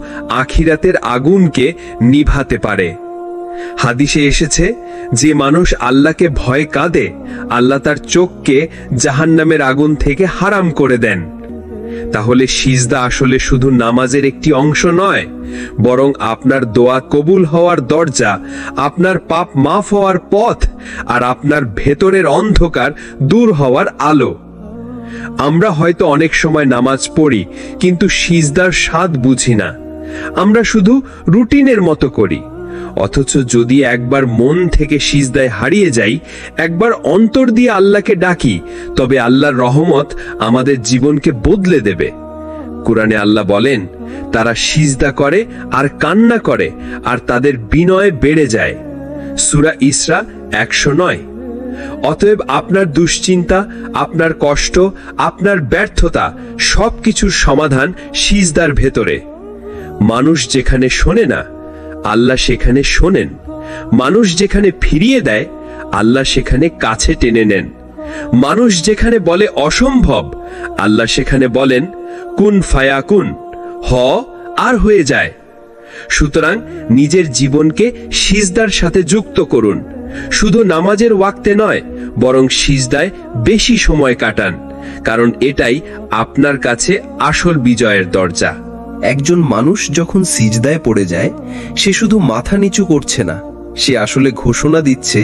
আখিরাতের আগুনকে নিভাতে পারে। হাদিসে এসেছে, যে মানুষ আল্লাহকে ভয় কাঁদে, আল্লাহ তার চোখকে জাহান্নামের আগুন থেকে হারাম করে দেন। তাহলে সিজদা আসলে শুধু নামাজের একটি অংশ নয়, বরং আপনার দোয়া কবুল হওয়ার দরজা, আপনার পাপ মাফ হওয়ার পথ, আর আপনার ভেতরের অন্ধকার দূর হওয়ার আলো। আমরা হয়তো অনেক সময় নামাজ পড়ি, কিন্তু সিজদার স্বাদ বুঝি না। আমরা শুধু রুটিনের মতো করি। অথচ যদি একবার মন থেকে সিজদায় হারিয়ে যাই, একবার অন্তর দিয়ে আল্লাহকে ডাকি, তবে আল্লাহর রহমত আমাদের জীবনকে বদলে দেবে। কুরআনে আল্লাহ বলেন, তারা সিজদা করে আর কান্না করে, আর তাদের বিনয় বেড়ে যায়। সূরা ইসরা 109। অতএব আপনার দুশ্চিন্তা, আপনার কষ্ট, আপনার ব্যর্থতা, সবকিছুর সমাধান সিজদার ভেতরে। মানুষ যেখানে শোনে না, আল্লাহ সেখানে শোনেন। মানুষ যেখানে ফিরিয়ে দেয়, আল্লাহ সেখানে কাছে টেনে নেন। মানুষ যেখানে বলে অসম্ভব, আল্লাহ সেখানে বলেন কুন ফায়াকুন, হ আর হয়ে যায়। সুতরাং নিজের জীবনকে সিজদার সাথে যুক্ত করুন। শুধু নামাজের ওয়াক্তে নয়, বরং সিজদায় বেশি সময় কাটান, কারণ এটাই আপনার কাছে আসল বিজয়ের দরজা। একজন মানুষ যখন সিজদায় পড়ে যায়, সে শুধু মাথা নিচু করছে না, সে আসলে ঘোষণা দিচ্ছে,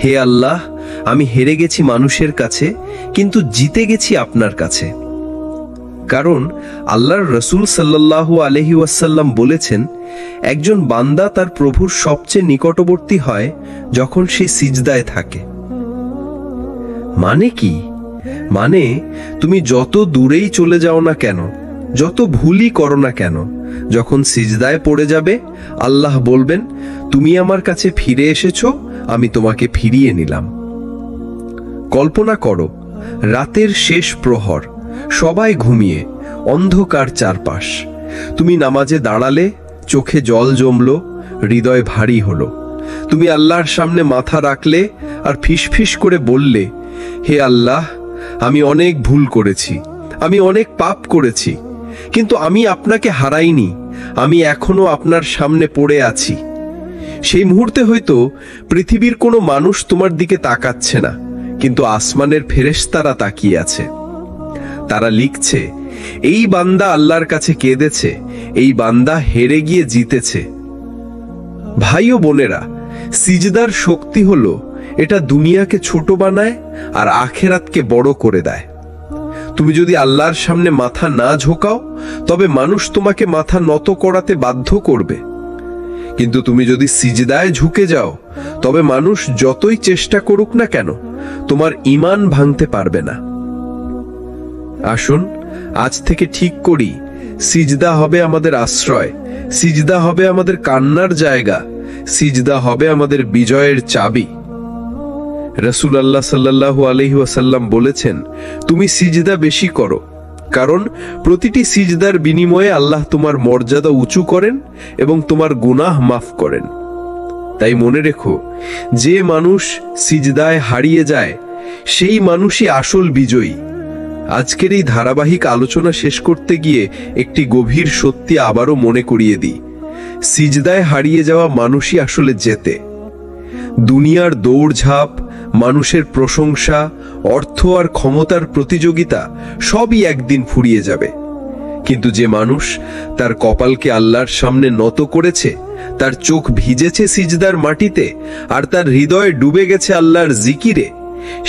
হে আল্লাহ, আমি হেরে গেছি মানুষের কাছে, কিন্তু জিতে গেছি আপনার কাছে। কারণ আল্লাহর রাসূল সাল্লাল্লাহু আলাইহি ওয়াসাল্লাম বলেছেন, একজন বান্দা তার প্রভুর সবচেয়ে নিকটবর্তী হয় যখন সে সিজদায় থাকে। মানে কি? মানে তুমি যত দূরেই চলে যাও না কেন, যত ভুলই করো না কেন, যখন সিজদায় পড়ে যাবে, আল্লাহ বলবেন, তুমি আমার কাছে ফিরে এসেছো, আমি তোমাকে ফিরিয়ে নিলাম। কল্পনা করো, রাতের শেষ প্রহর, সবাই ঘুমিয়ে, অন্ধকার চারপাশ। তুমি নামাজে দাঁড়ালে, চোখে জল জমলো, হৃদয় ভারী হলো। তুমি আল্লাহর সামনে মাথা রাখলে আর ফিসফিস করে বললে, হে আল্লাহ, আমি অনেক ভুল করেছি, আমি অনেক পাপ করেছি, কিন্তু আমি আপনাকে হারাইনি, আমি এখনো আপনার সামনে পড়ে আছি। সেই মুহূর্তে হয়তো পৃথিবীর কোনো মানুষ তোমার দিকে তাকাচ্ছে না, কিন্তু আসমানের ফেরেশতারা তাকিয়ে আছে। তারা লিখছে, এই বান্দা আল্লাহর কাছে কেঁদেছে, এই বান্দা হেরে গিয়ে জিতেছে। ভাই ও বোনেরা, সিজদার শক্তি হলো, এটা দুনিয়াকে ছোট বানায় আর আখেরাতকে বড় করে দেয়। তুমি যদি আল্লাহর সামনে মাথা না ঝোঁকাও, তবে মানুষ তোমাকে মাথা নত করাতে বাধ্য করবে। কিন্তু তুমি যদি সিজদায় ঝুঁকে যাও, তবে মানুষ যতই চেষ্টা করুক না কেন, তোমার ঈমান ভাঙতে পারবে না। আসুন আজ থেকে ঠিক করি, সিজদা হবে আমাদের আশ্রয়, সিজদা হবে আমাদের কান্নার জায়গা, সিজদা হবে আমাদের বিজয়ের চাবি। রাসূলুল্লাহ সাল্লাল্লাহু আলাইহি ওয়াসাল্লাম বলেছেন, তুমি সিজদা বেশি করো, কারণ প্রতিটি সিজদার বিনিময়ে আল্লাহ তোমার মর্যাদা উঁচু করেন এবং তোমার গুনাহ মাফ করেন। তাই মনে রেখো, যে মানুষ সিজদায় হারিয়ে যায়, সেই মানুষই আসল বিজয়ী। আজকের এই ধারাবাহিক আলোচনা শেষ করতে গিয়ে একটি গভীর সত্যি আবারও মনে করিয়ে দিই, সিজদায় হারিয়ে যাওয়া মানুষই আসলে জেতে। দুনিয়ার দৌড়ঝাঁপ, মানুষের প্রশংসা, অর্থ আর ক্ষমতার প্রতিযোগিতা সবই একদিন ফুরিয়ে যাবে, কিন্তু যে মানুষ তার কপালকে আল্লাহর সামনে নত করেছে, তার চোখ ভিজেছে সিজদার মাটিতে আর তার হৃদয় ডুবে গেছে আল্লাহর জিকিরে,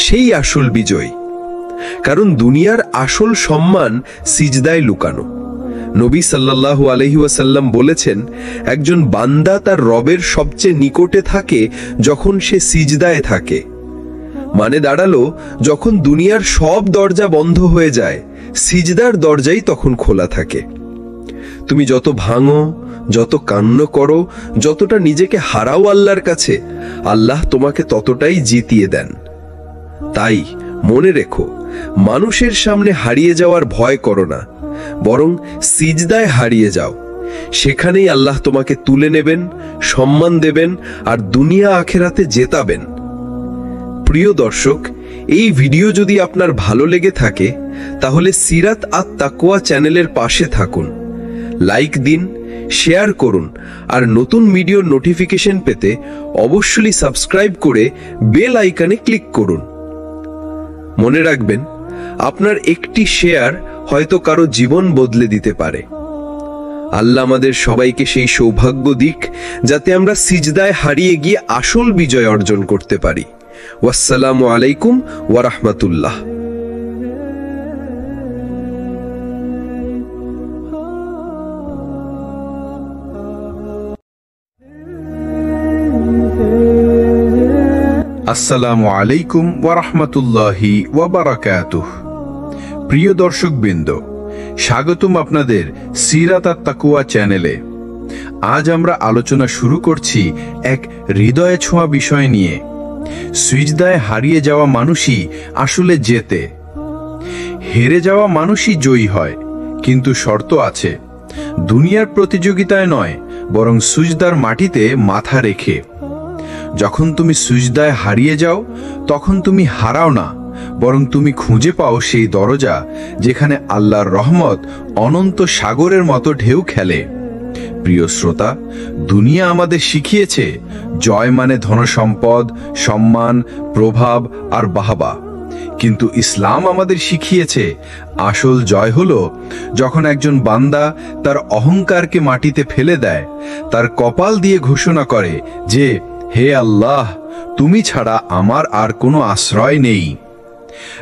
সেই আসল বিজয়। কারণ দুনিয়ার আসল সম্মান সিজদায় লুকানো। নবী সাল্লাল্লাহু আলাইহি ওয়াসাল্লাম বলেছেন, একজন বান্দা তার রবের সবচেয়ে নিকটে থাকে যখন সে সিজদায় থাকে। মানে দাঁড়ালো, যখন দুনিয়ার সব দরজা বন্ধ হয়ে যায়, সিজদার দরজাই তখন খোলা থাকে। তুমি যত ভাঙো, যত কান্না করো, যতটা নিজেকে হারাও আল্লাহর কাছে, আল্লাহ তোমাকে ততটাই জিতিয়ে দেন। তাই মনে রেখো, মানুষের সামনে হারিয়ে যাওয়ার ভয় করো না, বরং সিজদায় হারিয়ে যাও। সেখানেই আল্লাহ তোমাকে তুলে নেবেন, সম্মান দেবেন আর দুনিয়া আখেরাতে জেতাবেন। প্রিয় দর্শক, এই ভিডিও যদি আপনার ভালো লেগে থাকে, তাহলে সিরাত আত তাকওয়া চ্যানেলের পাশে থাকুন, লাইক দিন, শেয়ার করুন, আর নতুন ভিডিওর নোটিফিকেশন পেতে অবশ্যই সাবস্ক্রাইব করে বেল আইকনে ক্লিক করুন। মনে রাখবেন, আপনার একটি শেয়ার হয়তো কারো জীবন বদলে দিতে পারে। আল্লাহ আমাদের সবাইকে সেই সৌভাগ্য দিক যাতে আমরা সিজদায় হারিয়ে গিয়ে আসল বিজয় অর্জন করতে পারি। ওয়াসসালামু আলাইকুম ওয়া রাহমাতুল্লাহ। আসসালামু আলাইকুম ওয়া রাহমাতুল্লাহি ওয়া বারাকাতুহ। প্রিয় দর্শকবৃন্দ, স্বাগতম আপনাদের সিরাত আত-তাকওয়া চ্যানেলে। আজ আমরা আলোচনা শুরু করছি এক হৃদয়ে ছোঁয়া বিষয় নিয়ে। সিজদায় হারিয়ে যাওয়া মানুষই আসলে জেতে। হেরে যাওয়া মানুষই জয়ী হয়, কিন্তু শর্ত আছে। দুনিয়ার প্রতিযোগিতায় নয়, বরং সিজদার মাটিতে মাথা রেখে। যখন তুমি সিজদায় হারিয়ে যাও, তখন তুমি হারাও না, বরং তুমি খুঁজে পাও সেই দরজা যেখানে আল্লাহর রহমত অনন্ত সাগরের মতো ঢেউ খেলে। প্রিয় শ্রোতা, দুনিয়া আমাদের শিখিয়েছে জয় মানে ধনসম্পদ, সম্মান, প্রভাব আর বাহবা। কিন্তু ইসলাম আমাদের শিখিয়েছে আসল জয় হলো যখন একজন বান্দা তার অহংকারকে মাটিতে ফেলে দেয়, তার কপাল দিয়ে ঘোষণা করে যে, হে আল্লাহ, তুমি ছাড়া আমার আর কোনো আশ্রয় নেই।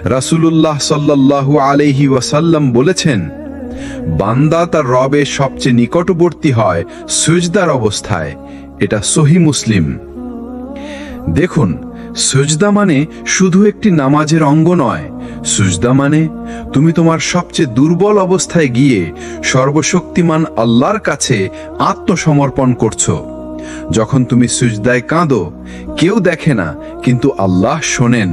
রাসূলুল্লাহ সাল্লাল্লাহু আলাইহি ওয়াসাল্লাম বলেছেন, বান্দা তার রবের সবচেয়ে নিকটবর্তী হয় সিজদার অবস্থায়। এটা সহিহ মুসলিম। দেখুন, সিজদা মানে শুধু একটি নামাজের অঙ্গ নয়। সিজদা মানে তুমি তোমার সবচেয়ে দুর্বল অবস্থায় গিয়ে সর্বশক্তিমান আল্লাহর কাছে আত্মসমর্পণ করছো। যখন তুমি সিজদায় কাঁদো, কেউ দেখে না, কিন্তু আল্লাহ শোনেন।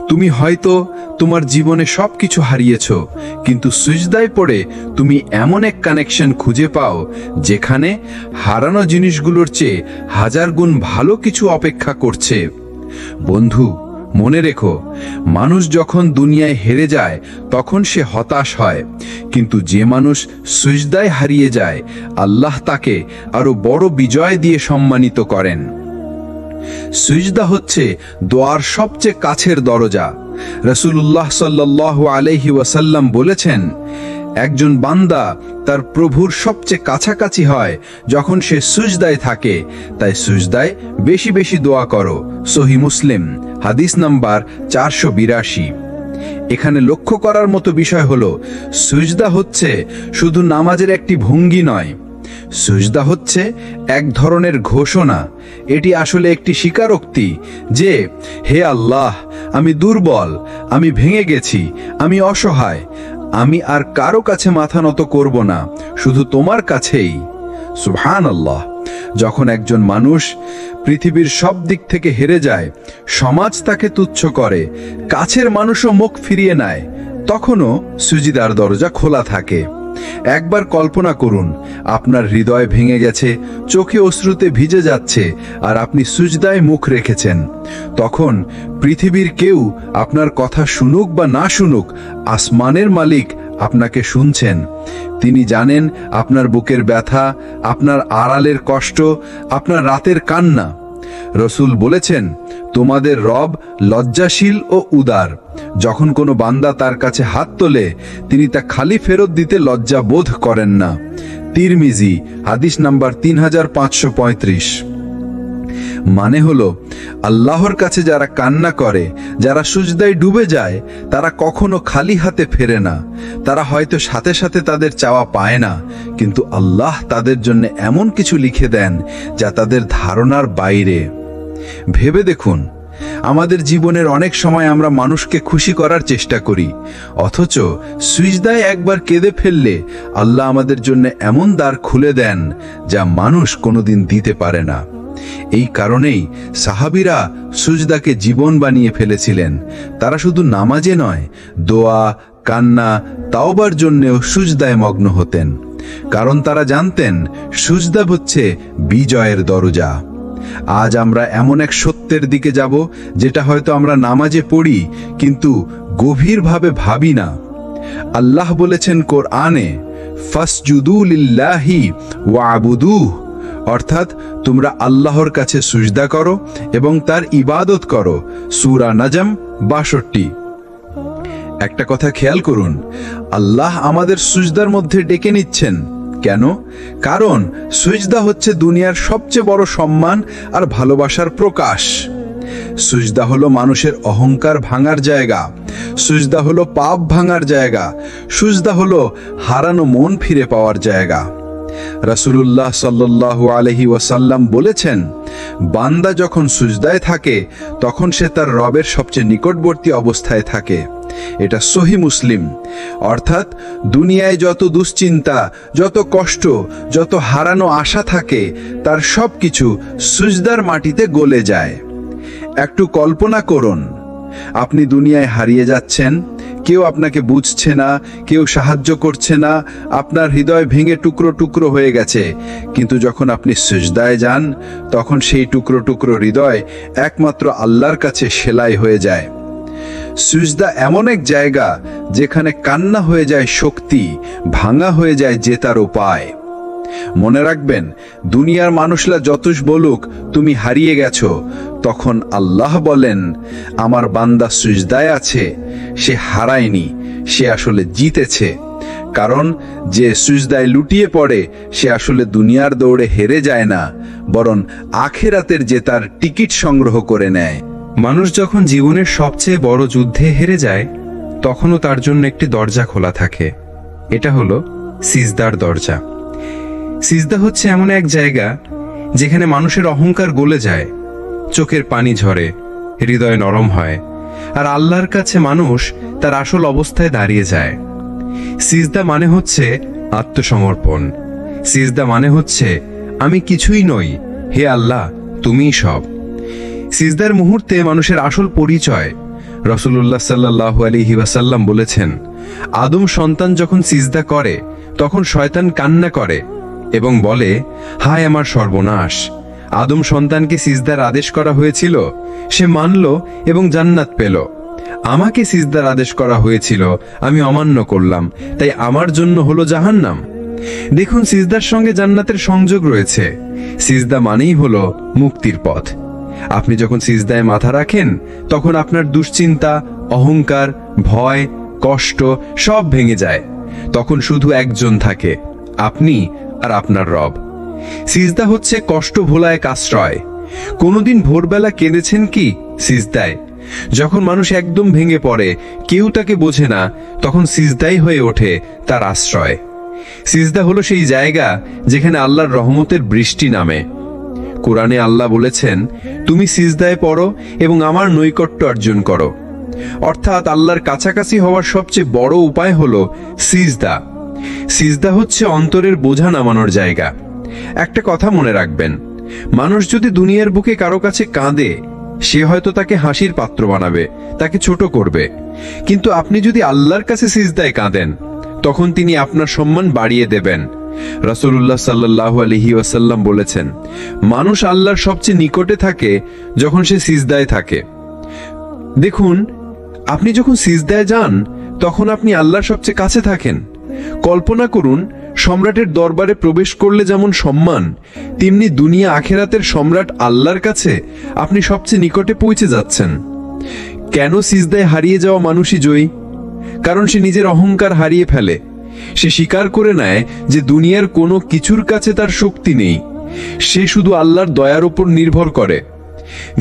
তুমি হয়তো তোমার জীবনে সবকিছু হারিয়েছো, কিন্তু সিজদায় পড়ে তুমি এমন এক কানেকশন খুঁজে পাও যেখানে হারানো জিনিসগুলোর চেয়ে হাজার গুণ ভালো কিছু অপেক্ষা করছে। বন্ধু, মনে রেখো, মানুষ যখন দুনিয়ায় হেরে যায় তখন সে হতাশ হয়, কিন্তু যে মানুষ সিজদায় হারিয়ে যায়, আল্লাহ তাকে আরো বড় বিজয় দিয়ে সম্মানিত করেন। সিজদা হচ্ছে দোয়ার সবচেয়ে কাছের দরজা। রাসূলুল্লাহ সাল্লাল্লাহু আলাইহি ওয়াসাল্লাম বলেছেন, একজন বান্দা তার প্রভুর সবচেয়ে কাছাকাছি হয় যখন সে সিজদায় থাকে। তাই সিজদায় বেশি বেশি দোয়া করো। সহিহ মুসলিম, হাদিস নাম্বার 482। এখানে লক্ষ্য করার মতো বিষয় হলো, সিজদা হচ্ছে শুধু নামাজের একটি ভঙ্গি নয়। সিজদা হচ্ছে এক ধরনের ঘোষণা। এটি আসলে একটি স্বীকারোক্তি যে, হে আল্লাহ, আমি দুর্বল, আমি ভেঙে গেছি, আমি অসহায়, আমি আর কারো কাছে মাথা নত করব না, শুধু তোমার কাছেই। সুবহানাল্লাহ। যখন একজন মানুষ পৃথিবীর সব দিক থেকে হেরে যায়, সমাজ তাকে তুচ্ছ করে, কাছের মানুষও মুখ ফিরিয়ে নেয়, তখনও সিজদার দরজা খোলা থাকে। একবার কল্পনা করুন, আপনার হৃদয় ভেঙে গেছে, চোখে অশ্রুতে ভিজে যাচ্ছে, আর আপনি সিজদায় মুখ রেখেছেন। তখন পৃথিবীর কেউ আপনার কথা শুনুক বা না শুনুক, আসমানের মালিক আপনাকে শুনছেন। তিনি জানেন আপনার বুকের ব্যথা, আপনার আড়ালের কষ্ট, আপনার রাতের কান্না। রসূল বলেছেন, তোমাদের রব লজ্জাশীল ও উদার। যখন কোনো বান্দা তার কাছে হাত তোলে, তিনি তা খালি ফেরত দিতে লজ্জা বোধ করেন না। তিরমিজি, হাদিস নাম্বার 3535। মানে হলো, আল্লাহর কাছে যারা কান্না করে, যারা সিজদায় ডুবে যায়, তারা কখনো খালি হাতে ফেরে না। তারা হয়তো সাথে সাথে তাদের চাওয়া পায় না, কিন্তু আল্লাহ তাদের জন্য এমন কিছু লিখে দেন যা তাদের ধারণার বাইরে। ভেবে দেখুন, আমাদের জীবনের অনেক সময় আমরা মানুষকে খুশি করার চেষ্টা করি, অথচ সিজদায় একবার কেঁদে ফেললে আল্লাহ আমাদের জন্য এমন দ্বার খুলে দেন যা মানুষ কোনোদিন দিতে পারে না। এই কারণেই সাহাবীরা সিজদাকে জীবন বানিয়ে ফেলেছিলেন। তারা শুধু নামাজে নয়, দোয়া, কান্না, তাওবার জন্যও সিজদায় মগ্ন হতেন, কারণ তারা জানতেন সিজদা হচ্ছে বিজয়ের দরজা। আজ আমরা এমন এক সত্যের দিকে যাব যেটা হয়তো আমরা নামাজে পড়ি কিন্তু গভীরভাবে ভাবি না। আল্লাহ বলেছেন কোরআনে, ফাসজুদু লিল্লাহি ওয়াবুদুহ, অর্থাৎ তোমরা আল্লাহর কাছে সুজদা করো এবং তার ইবাদত করো। সূরা নাজম 62। একটা কথা খেয়াল করুন, আল্লাহ আমাদের সুজদার মধ্যে ডেকে নিচ্ছেন কেন? কারণ সুজদা হচ্ছে দুনিয়ার সবচেয়ে বড় সম্মান আর ভালোবাসার প্রকাশ। সুজদা হলো মানুষের অহংকার ভাঙার জায়গা, সুজদা হলো পাপ ভাঙার জায়গা, সুজদা হলো হারানো মন ফিরে পাওয়ার জায়গা। রাসূলুল্লাহ সাল্লাল্লাহু আলাইহি ওয়াসাল্লাম বলেছেন, বান্দা যখন সুজদায় থাকে তখন সে তার রবের সবচেয়ে নিকটবর্তী অবস্থায় থাকে। এটা সহিহ মুসলিম। অর্থাৎ দুনিয়ায় যত দুশ্চিন্তা, যত কষ্ট, যত হারানো আশা থাকে, তার সবকিছু সুজদার মাটিতে গলে যায়। একটু কল্পনা করুন, আপনি দুনিয়ায় হারিয়ে যাচ্ছেন, কেউ আপনাকে বুঝছে না, কেউ সাহায্য করছে না, আপনার হৃদয় ভেঙে টুকরো টুকরো হয়ে গেছে। কিন্তু যখন আপনি সিজদায় যান, তখন সেই টুকরো টুকরো হৃদয় একমাত্র আল্লাহর কাছে সেলাই হয়ে যায়। সিজদা এমন এক জায়গা যেখানে কান্না হয়ে যায় শক্তি, ভাঙা হয়ে যায় জেতার উপায়। মনে রাখবেন, দুনিয়ার মানুষরা যতই বলুক তুমি হারিয়ে গেছো, তখন আল্লাহ বলেন, আমার বান্দা সিজদায় আছে, সে হারায়নি, সে আসলে জিতেছে। কারণ যে সিজদায় লুটিয়ে পড়ে সে আসলে দুনিয়ার দৌড়ে হেরে যায় না, বরং আখিরাতের জেতার টিকিট সংগ্রহ করে নেয়। মানুষ যখন জীবনের সবচেয়ে বড় যুদ্ধে হেরে যায়, তখনও তার জন্য একটি দরজা খোলা থাকে। এটা হলো সিজদার দরজা। সিজদা হচ্ছে এমন এক জায়গা যেখানে মানুষের অহংকার গলে যায়, চোখের পানি ঝরে, হৃদয় নরম হয়, আর আল্লাহর কাছে মানুষ তার আসল অবস্থায় দাঁড়িয়ে যায়। সিজদা মানে হচ্ছে আত্মসমর্পণ। সিজদা মানে হচ্ছে আমি কিছুই নই, হে আল্লাহ তুমিই সব। সিজদার মুহূর্তে মানুষের আসল পরিচয়। রাসূলুল্লাহ সাল্লাল্লাহু আলাইহি ওয়াসাল্লাম বলেছেন, আদম সন্তান যখন সিজদা করে তখন শয়তান কান্না করে এবং বলে, হায় আমার সর্বনাশ। আদম সন্তানকে সিজদার আদেশ করা হয়েছিল, সে মানল এবং জান্নাত পেল। আমাকে সিজদার আদেশ করা হয়েছিল, আমি অমান্য করলাম, তাই আমার জন্য হলো জাহান্নাম। দেখুন, সিজদার সঙ্গে জান্নাতের সংযোগ রয়েছে। সিজদা মানেই হলো মুক্তির পথ। আপনি যখন সিজদায় মাথা রাখেন, তখন আপনার দুশ্চিন্তা, অহংকার, ভয়, কষ্ট সব ভেঙে যায়। তখন শুধু একজন থাকে, আপনি আর আপনার রব। সিজদা হচ্ছে কষ্ট ভোলা এক আশ্রয়। কোনোদিন ভোরবেলা কেঁদেছেন কি? সিজদায়। যখন মানুষ একদম ভেঙে পড়ে, কেউ তাকে বোঝে না, তখন সিজদাই হয়ে ওঠে তার আশ্রয়। সিজদা হলো সেই জায়গা যেখানে আল্লাহর রহমতের বৃষ্টি নামে। কোরআনে আল্লাহ বলেছেন, তুমি সিজদায় পড়ো এবং আমার নৈকট্য অর্জন করো। অর্থাৎ আল্লাহর কাছাকাছি হওয়ার সবচেয়ে বড় উপায় হলো সিজদা। সিজদা হচ্ছে অন্তরের বোঝা নামানোর জায়গা। একটা কথা মনে রাখবেন, মানুষ যদি দুনিয়ার বুকে কারো কাছে কাঁদে, সে হয়তো তাকে হাসির পাত্র বানাবে, তাকে ছোট করবে। কিন্তু আপনি যদি আল্লাহর কাছে সিজদায় কাঁদেন, তখন তিনি আপনার সম্মান বাড়িয়ে দেবেন। রাসূলুল্লাহ সাল্লাল্লাহু আলাইহি ওয়াসাল্লাম বলেছেন, মানুষ আল্লাহর সবচেয়ে নিকটে থাকে যখন সে সিজদায় থাকে। দেখুন, আপনি যখন সিজদায় যান, তখন আপনি আল্লাহর সবচেয়ে কাছে থাকেন। কল্পনা করুন, সম্রাটের দরবারে প্রবেশ করলে যেমন সম্মান, তেমনি দুনিয়া আখেরাতের সম্রাট আল্লাহর কাছে আপনি সবচেয়ে নিকটে পৌঁছে যাচ্ছেন। কেন সিজদায় হারিয়ে যাওয়া মানুষই জয়ী? কারণ সে নিজের অহংকার হারিয়ে ফেলে। সে স্বীকার করে নেয় যে দুনিয়ার কোনো কিছুর কাছে তার শক্তি নেই, সে শুধু আল্লাহর দয়ার উপর নির্ভর করে।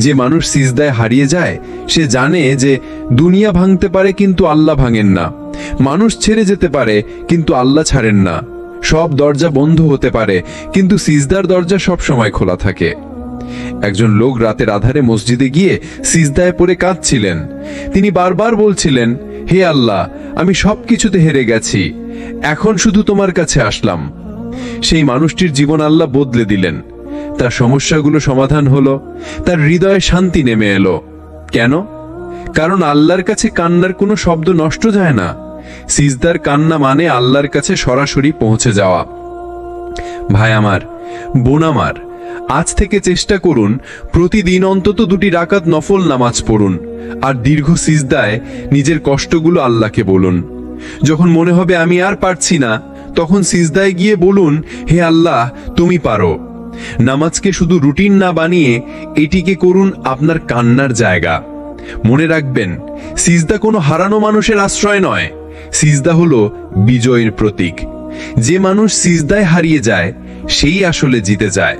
যে মানুষ সিজদায় হারিয়ে যায়, সে জানে যে দুনিয়া ভাঙতে পারে কিন্তু আল্লাহ ভাঙেন না, মানুষ ছেড়ে যেতে পারে কিন্তু আল্লাহ ছাড়েন না, সব দরজা বন্ধ হতে পারে কিন্তু সিজদার দরজা সব সময় খোলা থাকে। একজন লোক রাতের আধারে মসজিদে গিয়ে সিজদায় পড়ে কাঁদছিলেন। তিনি বারবার বলছিলেন, হে আল্লাহ, আমি সবকিছুতে হেরে গেছি, এখন শুধু তোমার কাছে আসলাম। সেই মানুষটির জীবন আল্লাহ বদলে দিলেন। তার সমস্যাগুলো সমাধান হলো, তার হৃদয়ে শান্তি নেমে এলো। কেন? কারণ আল্লাহর কাছে কান্নার কোনো শব্দ নষ্ট যায় না। সিজদার কান্না মানে আল্লাহর কাছে সরাসরি পৌঁছে যাওয়া। ভাই আমার, বোন আমার, আজ থেকে চেষ্টা করুন প্রতিদিন অন্তত 2 রাকাত নফল নামাজ পড়ুন আর দীর্ঘ সিজদায় নিজের কষ্টগুলো আল্লাহকে বলুন। যখন মনে হবে আমি আর পারছি না, তখন সিজদায় গিয়ে বলুন, হে আল্লাহ, তুমি পারো। নামাজকে শুধু রুটিন না বানিয়ে এটিকে করুন আপনার কান্নার জায়গা। মনে রাখবেন, সিজদা কোনো হারানো মানুষের আশ্রয় নয়, সিজদা হলো বিজয়ের প্রতীক। যে মানুষ সিজদায় হারিয়ে যায় সেই আসলে জিতে যায়।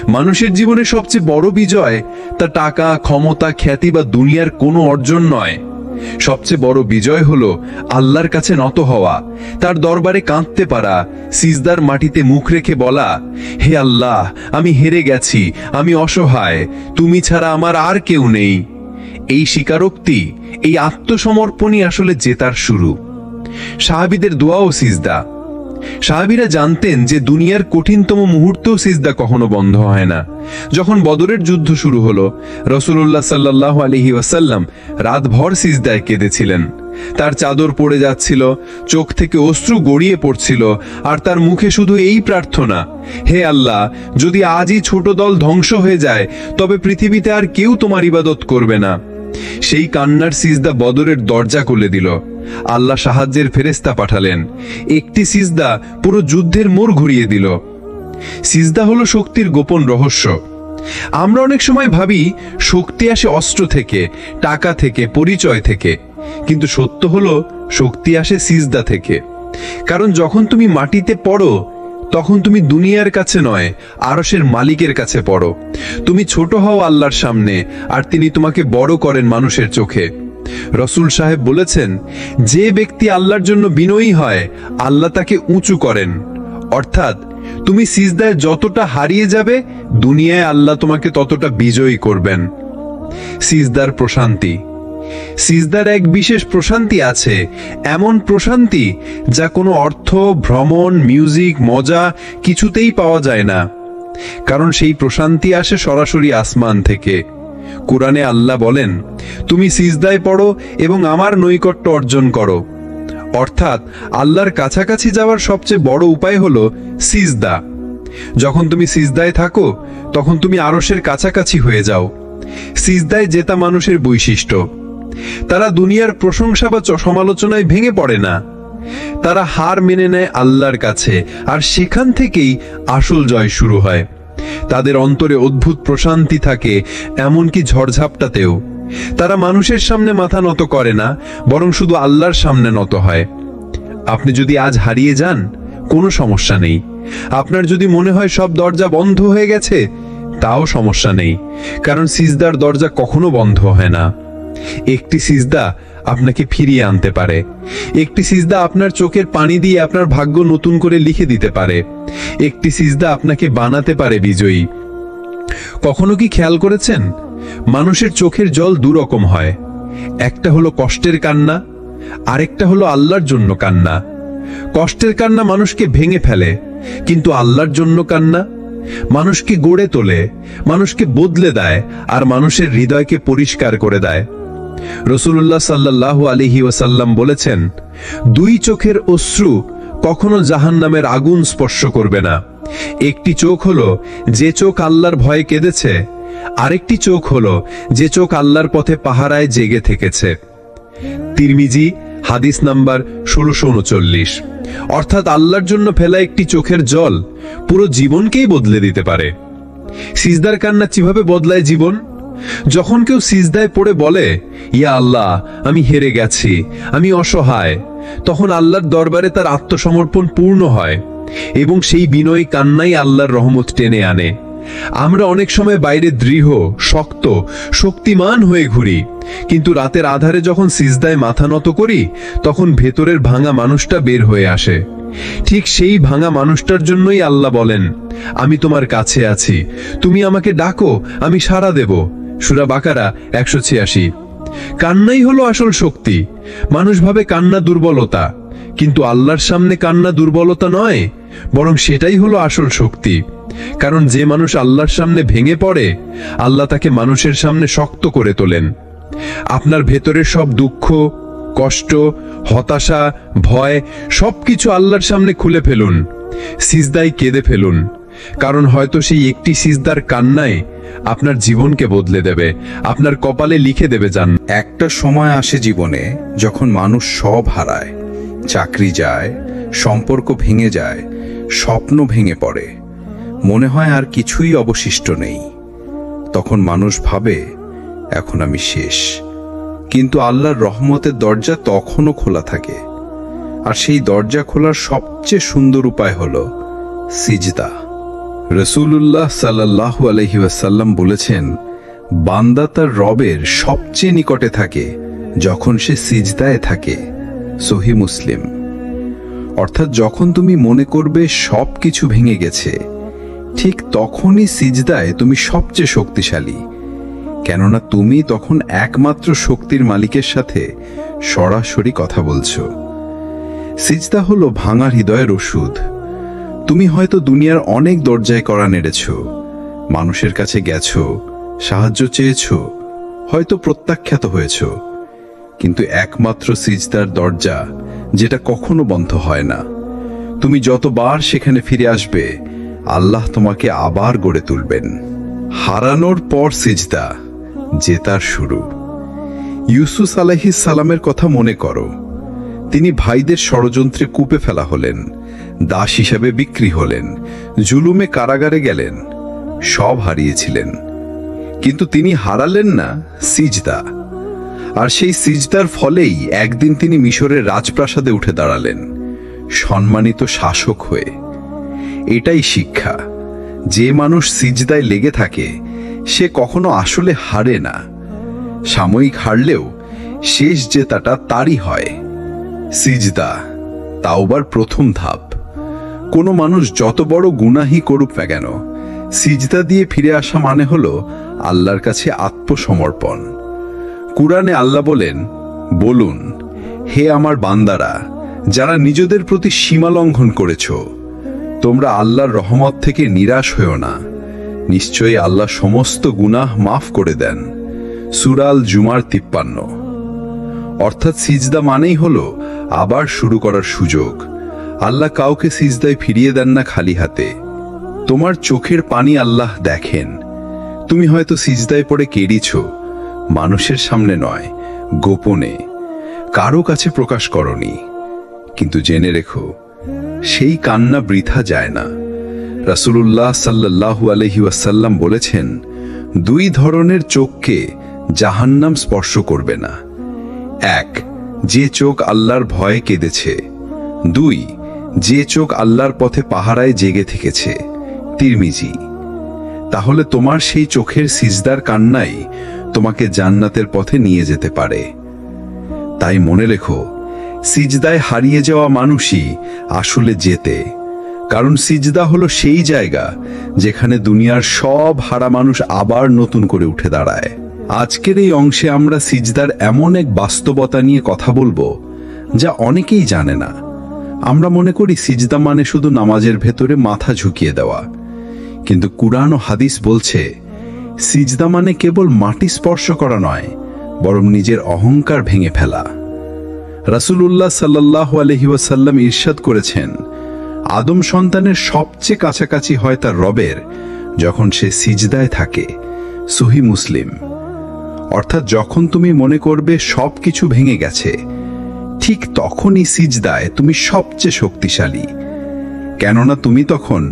মানুষের জীবনে সবচেয়ে বড় বিজয় তা টাকা, ক্ষমতা, খ্যাতি বা দুনিয়ার কোনো অর্জন নয়। সবচেয়ে বড় বিজয় হলো আল্লাহর কাছে নত হওয়া, তার দরবারে কাঁদতে পারা, সিজদার মাটিতে মুখ রেখে বলা, হে আল্লাহ, আমি হেরে গেছি, আমি অসহায়, তুমি ছাড়া আমার আর কেউ নেই। এই স্বীকারোক্তি, এই আত্মসমর্পণই আসলে জেতার শুরু। সাহাবীদের দোয়া ও সিজদা। সাহাবীরা জানতেন যে দুনিয়ার কঠিনতম মুহূর্তেও সিজদা কখনো বন্ধ হয় না। যখন বদরের যুদ্ধ শুরু হলো, রাসূলুল্লাহ সাল্লাল্লাহু আলাইহি ওয়াসাল্লাম রাতভর সিজদায় কেঁদেছিলেন। তার চাদর পড়ে যাচ্ছিল, চোখ থেকে অশ্রু গড়িয়ে পড়ছিল, আর তার মুখে শুধু এই প্রার্থনা, হে আল্লাহ, যদি আজই ছোট দল ধ্বংস হয়ে যায় তবে পৃথিবীতে আর কেউ তোমার ইবাদত করবে না। সেই কান্নার সিজদা বদরের দরজা খুলে দিল। আল্লাহ সাহায্যের ফেরেশতা পাঠালেন। একটি সিজদা পুরো যুদ্ধের মোড় ঘুরিয়ে দিল। সিজদা হলো শক্তির গোপন রহস্য। আমরা অনেক সময় ভাবি শক্তি আসে অস্ত্র থেকে, টাকা থেকে, পরিচয় থেকে, কিন্তু সত্য হলো শক্তি আসে সিজদা থেকে। কারণ যখন তুমি মাটিতে পড়ো তখন তুমি দুনিয়ার কাছে নয়, আরশের মালিকের কাছে পড়ো। তুমি ছোট হও আল্লাহর সামনে, আর তিনি তোমাকে বড় করেন মানুষের চোখে। রসুল সাহেব বলেছেন, যে ব্যক্তি আল্লাহর জন্য বিনয়ী হয় আল্লাহ তাকে উঁচু করেন। অর্থাৎ তুমি সিজদায় যতটা হারিয়ে যাবে দুনিয়ায় আল্লাহ তোমাকে ততটা বিজয়ী করবেন। সিজদার প্রশান্তি। সিজদার এক বিশেষ প্রশান্তি আছে, এমন প্রশান্তি যা কোনো অর্থ, ভ্রমণ, মিউজিক, মজা কিছুতেই পাওয়া যায় না। কারণ সেই প্রশান্তি আসে সরাসরি আসমান থেকে। কোরআনে আল্লাহ বলেন, তুমি সিজদায় পড়ো এবং আমার নৈকট্য অর্জন করো। অর্থাৎ আল্লাহর কাছাকাছি যাওয়ার সবচেয়ে বড় উপায় হলো সিজদা। যখন তুমি সিজদায় থাকো তখন তুমি আরশের কাছাকাছি হয়ে যাও। সিজদায় জেতা মানুষের বৈশিষ্ট্য, তারা দুনিয়ার প্রশংসা বা সমালোচনায় ভেঙে পড়ে না। তারা হার মেনে নেয় আল্লাহর কাছে, আর সেখান থেকেই আসল জয় শুরু হয়। তাদের অন্তরে অদ্ভুত প্রশান্তি থাকে, এমনকি ঝড়ঝাপটাতেও। তারা মানুষের সামনে মাথা নত করে না, বরং শুধু আল্লাহর সামনে নত হয়। আপনি যদি আজ হারিয়ে যান, কোনো সমস্যা নেই। আপনার যদি মনে হয় সব দরজা বন্ধ হয়ে গেছে, তাও সমস্যা নেই, কারণ সিজদার দরজা কখনো বন্ধ হয় না। একটি সিজদা আপনাকে ফিরিয়ে আনতে পারে। একটি সিজদা আপনার চোখের পানি দিয়ে আপনার ভাগ্য নতুন করে লিখে দিতে পারে। একটি সিজদা আপনাকে বানাতে পারে বিজয়ী। কখনো কি খেয়াল করেছেন, মানুষের চোখের জল দুরকম হয়। একটা হলো কষ্টের কান্না, আরেকটা হলো আল্লাহর জন্য কান্না। কষ্টের কান্না মানুষকে ভেঙে ফেলে, কিন্তু আল্লাহর জন্য কান্না মানুষকে গড়ে তোলে, মানুষকে বদলে দেয়, আর মানুষের হৃদয়কে পরিষ্কার করে দেয়। রাসূলুল্লাহ সাল্লাল্লাহু আলাইহি ওয়াসাল্লাম বলেছেন, দুই চোখের অশ্রু কখনো জাহান্নামের আগুন স্পর্শ করবে না। একটি চোখ হলো যে চোখ আল্লাহর ভয়ে কেঁদেছে, আরেকটি চোখ হলো যে চোখ আল্লাহর পথে পাহারায় জেগে থেকেছে। তিরমিজি, হাদিস নাম্বার 1639। অর্থাৎ আল্লাহর জন্য ফেলা একটি চোখের জল পুরো জীবনকেই বদলে দিতে পারে। সিজদার কান্না কিভাবে বদলায় জীবন? যখন কেউ সিজদায় পড়ে বলে, ইয়া আল্লাহ, আমি হেরে গেছি, আমি অসহায়, তখন আল্লাহর দরবারে তার আত্মসমর্পণ পূর্ণ হয়, এবং সেই বিনয়ী কান্নাই আল্লাহর রহমত টেনে আনে। আমরা অনেক সময় বাইরে দৃঢ়, শক্ত, শক্তিমান হয়ে ঘুরি, কিন্তু রাতের আধারে যখন সিজদায় মাথা নত করি তখন ভেতরের ভাঙা মানুষটা বের হয়ে আসে। ঠিক সেই ভাঙা মানুষটার জন্যই আল্লাহ বলেন, আমি তোমার কাছে আছি, তুমি আমাকে ডাকো, আমি সাড়া দেব। সূরা বাকারা 186। কান্নাই হলো আসল শক্তি। মানুষ ভাবে কান্না দুর্বলতা, কিন্তু আল্লাহর সামনে কান্না দুর্বলতা নয়, বরং সেটাই হলো আসল শক্তি। কারণ যে মানুষ আল্লাহর সামনে ভেঙে পড়ে, আল্লাহ তাকে মানুষের সামনে শক্ত করে তোলেন। আপনার ভেতরের সব দুঃখ, কষ্ট, হতাশা, ভয় সবকিছু আল্লাহর সামনে খুলে ফেলুন, সিজদায় কেঁদে ফেলুন। কারণ হয়তো সেই একটি সিজদার কান্নায় আপনার জীবনকে বদলে দেবে, আপনার কপালে লিখে দেবে জান। একটা সময় আসে জীবনে যখন মানুষ সব হারায়, চাকরি যায়, সম্পর্ক ভেঙে যায়, স্বপ্ন ভেঙে পড়ে, মনে হয় আর কিছুই অবশিষ্ট নেই। তখন মানুষ ভাবে, এখন আমি শেষ। কিন্তু আল্লাহর রহমতের দরজা তখনও খোলা থাকে। আর সেই দরজা খোলার সবচেয়ে সুন্দর উপায় হলো সিজদা। রাসূলুল্লাহ সাল্লাল্লাহু আলাইহি ওয়াসাল্লাম বলেছেন, বান্দা তার রবের সবচেয়ে নিকটে থাকে যখন সে সিজদায় থাকে। সহিহ মুসলিম। অর্থাৎ যখন তুমি মনে করবে সব কিছু ভেঙে গেছে, ঠিক তখনই সিজদায় তুমি সবচেয়ে শক্তিশালী। কেননা তুমি তখন একমাত্র শক্তির মালিকের সাথে সরাসরি কথা বলছো। সিজদা হলো ভাঙা হৃদয়ের ওষুধ। তুমি হয়তো দুনিয়ার অনেক দরজায় কড়া নেড়েছ, মানুষের কাছে গেছো, সাহায্য চেয়েছ, হয়তো প্রত্যাখ্যাত হয়েছ, কিন্তু একমাত্র সিজদার দরজা, যেটা কখনো বন্ধ হয় না। তুমি যতবার সেখানে ফিরে আসবে, আল্লাহ তোমাকে আবার গড়ে তুলবেন। হারানোর পর সিজদা, জেতার শুরু। ইউসুফ আলাইহিস সালামের কথা মনে করো। তিনি ভাইদের ষড়যন্ত্রে কূপে ফেলা হলেন, দাস হিসাবে বিক্রি হলেন, জুলুমে কারাগারে গেলেন, সব হারিয়েছিলেন। কিন্তু তিনি হারালেন না সিজদা। আর সেই সিজদার ফলেই একদিন তিনি মিশরের রাজপ্রাসাদে উঠে দাঁড়ালেন, সম্মানিত শাসক হয়ে। এটাই শিক্ষা, যে মানুষ সিজদায় লেগে থাকে সে কখনো আসলে হারে না। সাময়িক হারলেও শেষ জেতাটা তারই হয়। সিজদা, তাওবার প্রথম ধাপ। কোনো মানুষ যত বড় গুনাহই করুক না কেন, সিজদা দিয়ে ফিরে আসা মানে হলো আল্লাহর কাছে আত্মসমর্পণ। কুরআনে আল্লাহ বলুন, হে আমার বান্দারা, যারা নিজেদের প্রতি সীমা লঙ্ঘন করেছ, তোমরা আল্লাহর রহমত থেকে নিরাশ হও না। নিশ্চয়ই আল্লাহ সমস্ত গুনাহ মাফ করে দেন। সূরা আল জুমার 53। অর্থাৎ সিজদা মানেই হলো আবার শুরু করার সুযোগ। আল্লাহ কাউকে সিজদায় ফিরিয়ে দেন না খালি হাতে। তোমার চোখের পানি আল্লাহ দেখেন। তুমি হয়তো সিজদায় পড়ে কেঁদেছ, মানুষের সামনে নয়, গোপনে, কারো কাছে প্রকাশ করনি। কিন্তু জেনে রেখো, সেই কান্না বৃথা যায় না। রাসূলুল্লাহ সাল্লাল্লাহু আলাইহি ওয়াসাল্লাম বলেছেন, দুই ধরনের চোখকে জাহান্নাম স্পর্শ করবে না। এক, যে চোখ আল্লাহর ভয়ে কেঁদেছে। দুই, যে চোখ আল্লাহর পথে পাহারায় জেগে থেকেছে। তিরমিজি। তাহলে তোমার সেই চোখের সিজদার কান্নাই তোমাকে জান্নাতের পথে নিয়ে যেতে পারে। তাই মনে রেখো, সিজদায় হারিয়ে যাওয়া মানুষই আসলে জেতে। কারণ সিজদা হলো সেই জায়গা যেখানে দুনিয়ার সব হারা মানুষ আবার নতুন করে উঠে দাঁড়ায়। আজকের এই অংশে আমরা সিজদার এমন এক বাস্তবতা নিয়ে কথা বলবো যা অনেকেই জানে না। আমরা মনে করি সিজদা মানে শুধু নামাজের ভেতরে মাথা ঝুঁকিয়ে দেওয়া, কিন্তু কুরআন ও হাদিস বলছে সিজদা মানে কেবল মাটি স্পর্শ করা নয়, বরং নিজের অহংকার ভেঙে ফেলা। রাসূলুল্লাহ সাল্লাল্লাহু আলাইহি ওয়াসাল্লাম ইরশাদ করেছেন, আদম সন্তানের সবচেয়ে কাছাকাছি হয় তার রবের যখন সে সিজদায় থাকে। সহিহ মুসলিম। অর্থাৎ যখন তুমি মনে করবে সবকিছু ভেঙে গেছে, ঠিক তখনই সিজদায় তুমি সবচেয়ে শক্তিশালী। কেননা তুমি তখন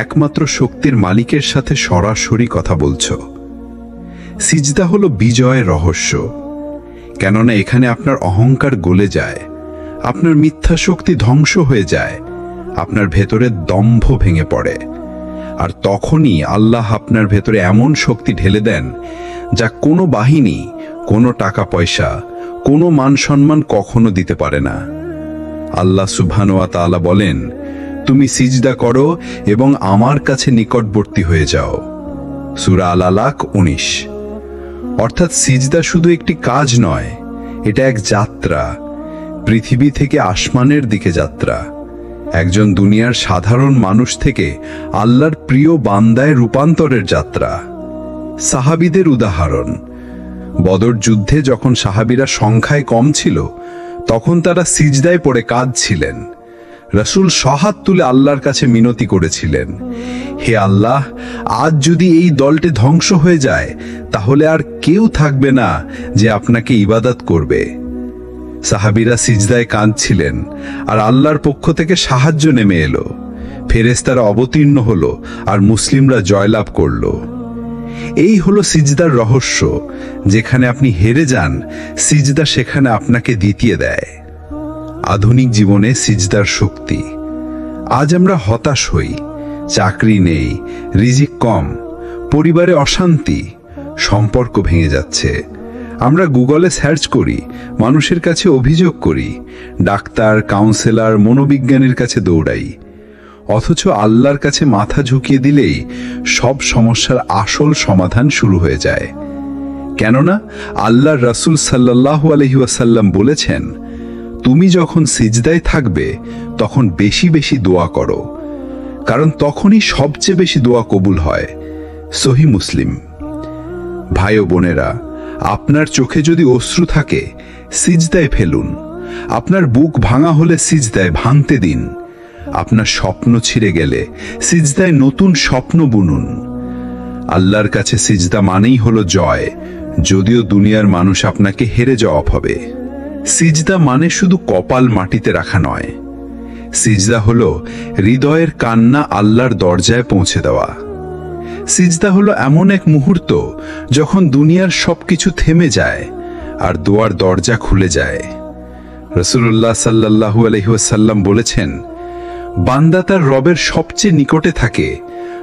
একমাত্র শক্তির মালিকের সাথে সরাসরি কথা বলছো। সিজদা হলো বিজয়ের রহস্য। কেননা এখানে আপনার অহংকার গলে যায়, আপনার মিথ্যা শক্তি ধ্বংস হয়ে যায়, আপনার ভেতরে দম্ভ ভেঙে পড়ে। আর তখনই আল্লাহ আপনার ভেতরে এমন শক্তি ঢেলে দেন যা কোনো বাহিনী, কোনো টাকা পয়সা, কোনো মান সম্মান কখনো দিতে পারে না। আল্লাহ সুবহানাহু ওয়া তাআলা বলেন, তুমি সিজদা করো এবং আমার কাছে নিকটবর্তী হয়ে যাও। সূরা আল আলাক 19। অর্থাৎ সিজদা শুধু একটি কাজ নয়, এটা এক যাত্রা, পৃথিবী থেকে আসমানের দিকে যাত্রা। একজন দুনিয়ার সাধারণ মানুষ থেকে আল্লাহর প্রিয় বান্দায় রূপান্তরের যাত্রা। সাহাবীদের উদাহরণ, বদর যুদ্ধে যখন সাহাবীরা সংখ্যায় কম ছিল, তখন তারা সিজদায় পড়ে কাঁদছিলেন। রাসূল সহাত তুলে আল্লাহর কাছে মিনতি করেছিলেন, হে আল্লাহ, আজ যদি এই দলটি ধ্বংস হয়ে যায়, তাহলে আর কেউ থাকবে না যে আপনাকে ইবাদত করবে। সাহাবীরা সিজদায় কাঁদছিলেন আর আল্লাহর পক্ষ থেকে সাহায্য নেমে এলো। ফেরেশতারা অবতীর্ণ হলো আর মুসলিমরা জয়লাভ করলো। এই হলো সিজদার রহস্য। যেখানে আপনি হেরে যান, সিজদা সেখানে আপনাকে দ্বিতীয় দেয়। আধুনিক জীবনে সিজদার শক্তি। আজ আমরা হতাশ হই, চাকরি নেই, রিজিক কম, পরিবারে অশান্তি, সম্পর্ক ভেঙে যাচ্ছে। আমরা গুগলে সার্চ করি, মানুষের কাছে অভিযোগ করি, ডাক্তার, কাউন্সেলর, মনোবিজ্ঞানীর কাছে দৌড়াই। অথচ আল্লাহর কাছে মাথা ঝুঁকিয়ে দিলেই সব সমস্যার আসল সমাধান শুরু হয়ে যায়। কেননা আল্লাহর রাসূল সাল্লাল্লাহু আলাইহি ওয়াসাল্লাম বলেছেন, তুমি যখন সিজদায় থাকবে তখন বেশি বেশি দোয়া করো, কারণ তখনই সবচেয়ে বেশি দোয়া কবুল হয়। সহিহ মুসলিম। ভাই ও বোনেরা, আপনার চোখে যদি অশ্রু থাকে, সিজদায় ফেলুন। আপনার বুক ভাঙা হলে সিজদায় ভাঙতে দিন। আপনার স্বপ্ন ছিঁড়ে গেলে সিজদায় নতুন স্বপ্ন বুনুন। আল্লাহর কাছে সিজদা মানেই হলো জয়, যদিও দুনিয়ার মানুষ আপনাকে হেরে যাওয়া হবে। সিজদা মানে শুধু কপাল মাটিতে রাখা নয়। সিজদা হলো হৃদয়ের কান্না আল্লাহর দরজায় পৌঁছে দেওয়া। সিজদা হলো এমন এক মুহূর্ত যখন দুনিয়ার সবকিছু থেমে যায় আর দোয়ার দরজা খুলে যায়। রাসূলুল্লাহ সাল্লাল্লাহু আলাইহি ওয়াসাল্লাম বলেছেন, বান্দা তার রবের সবচেয়ে নিকটে থাকে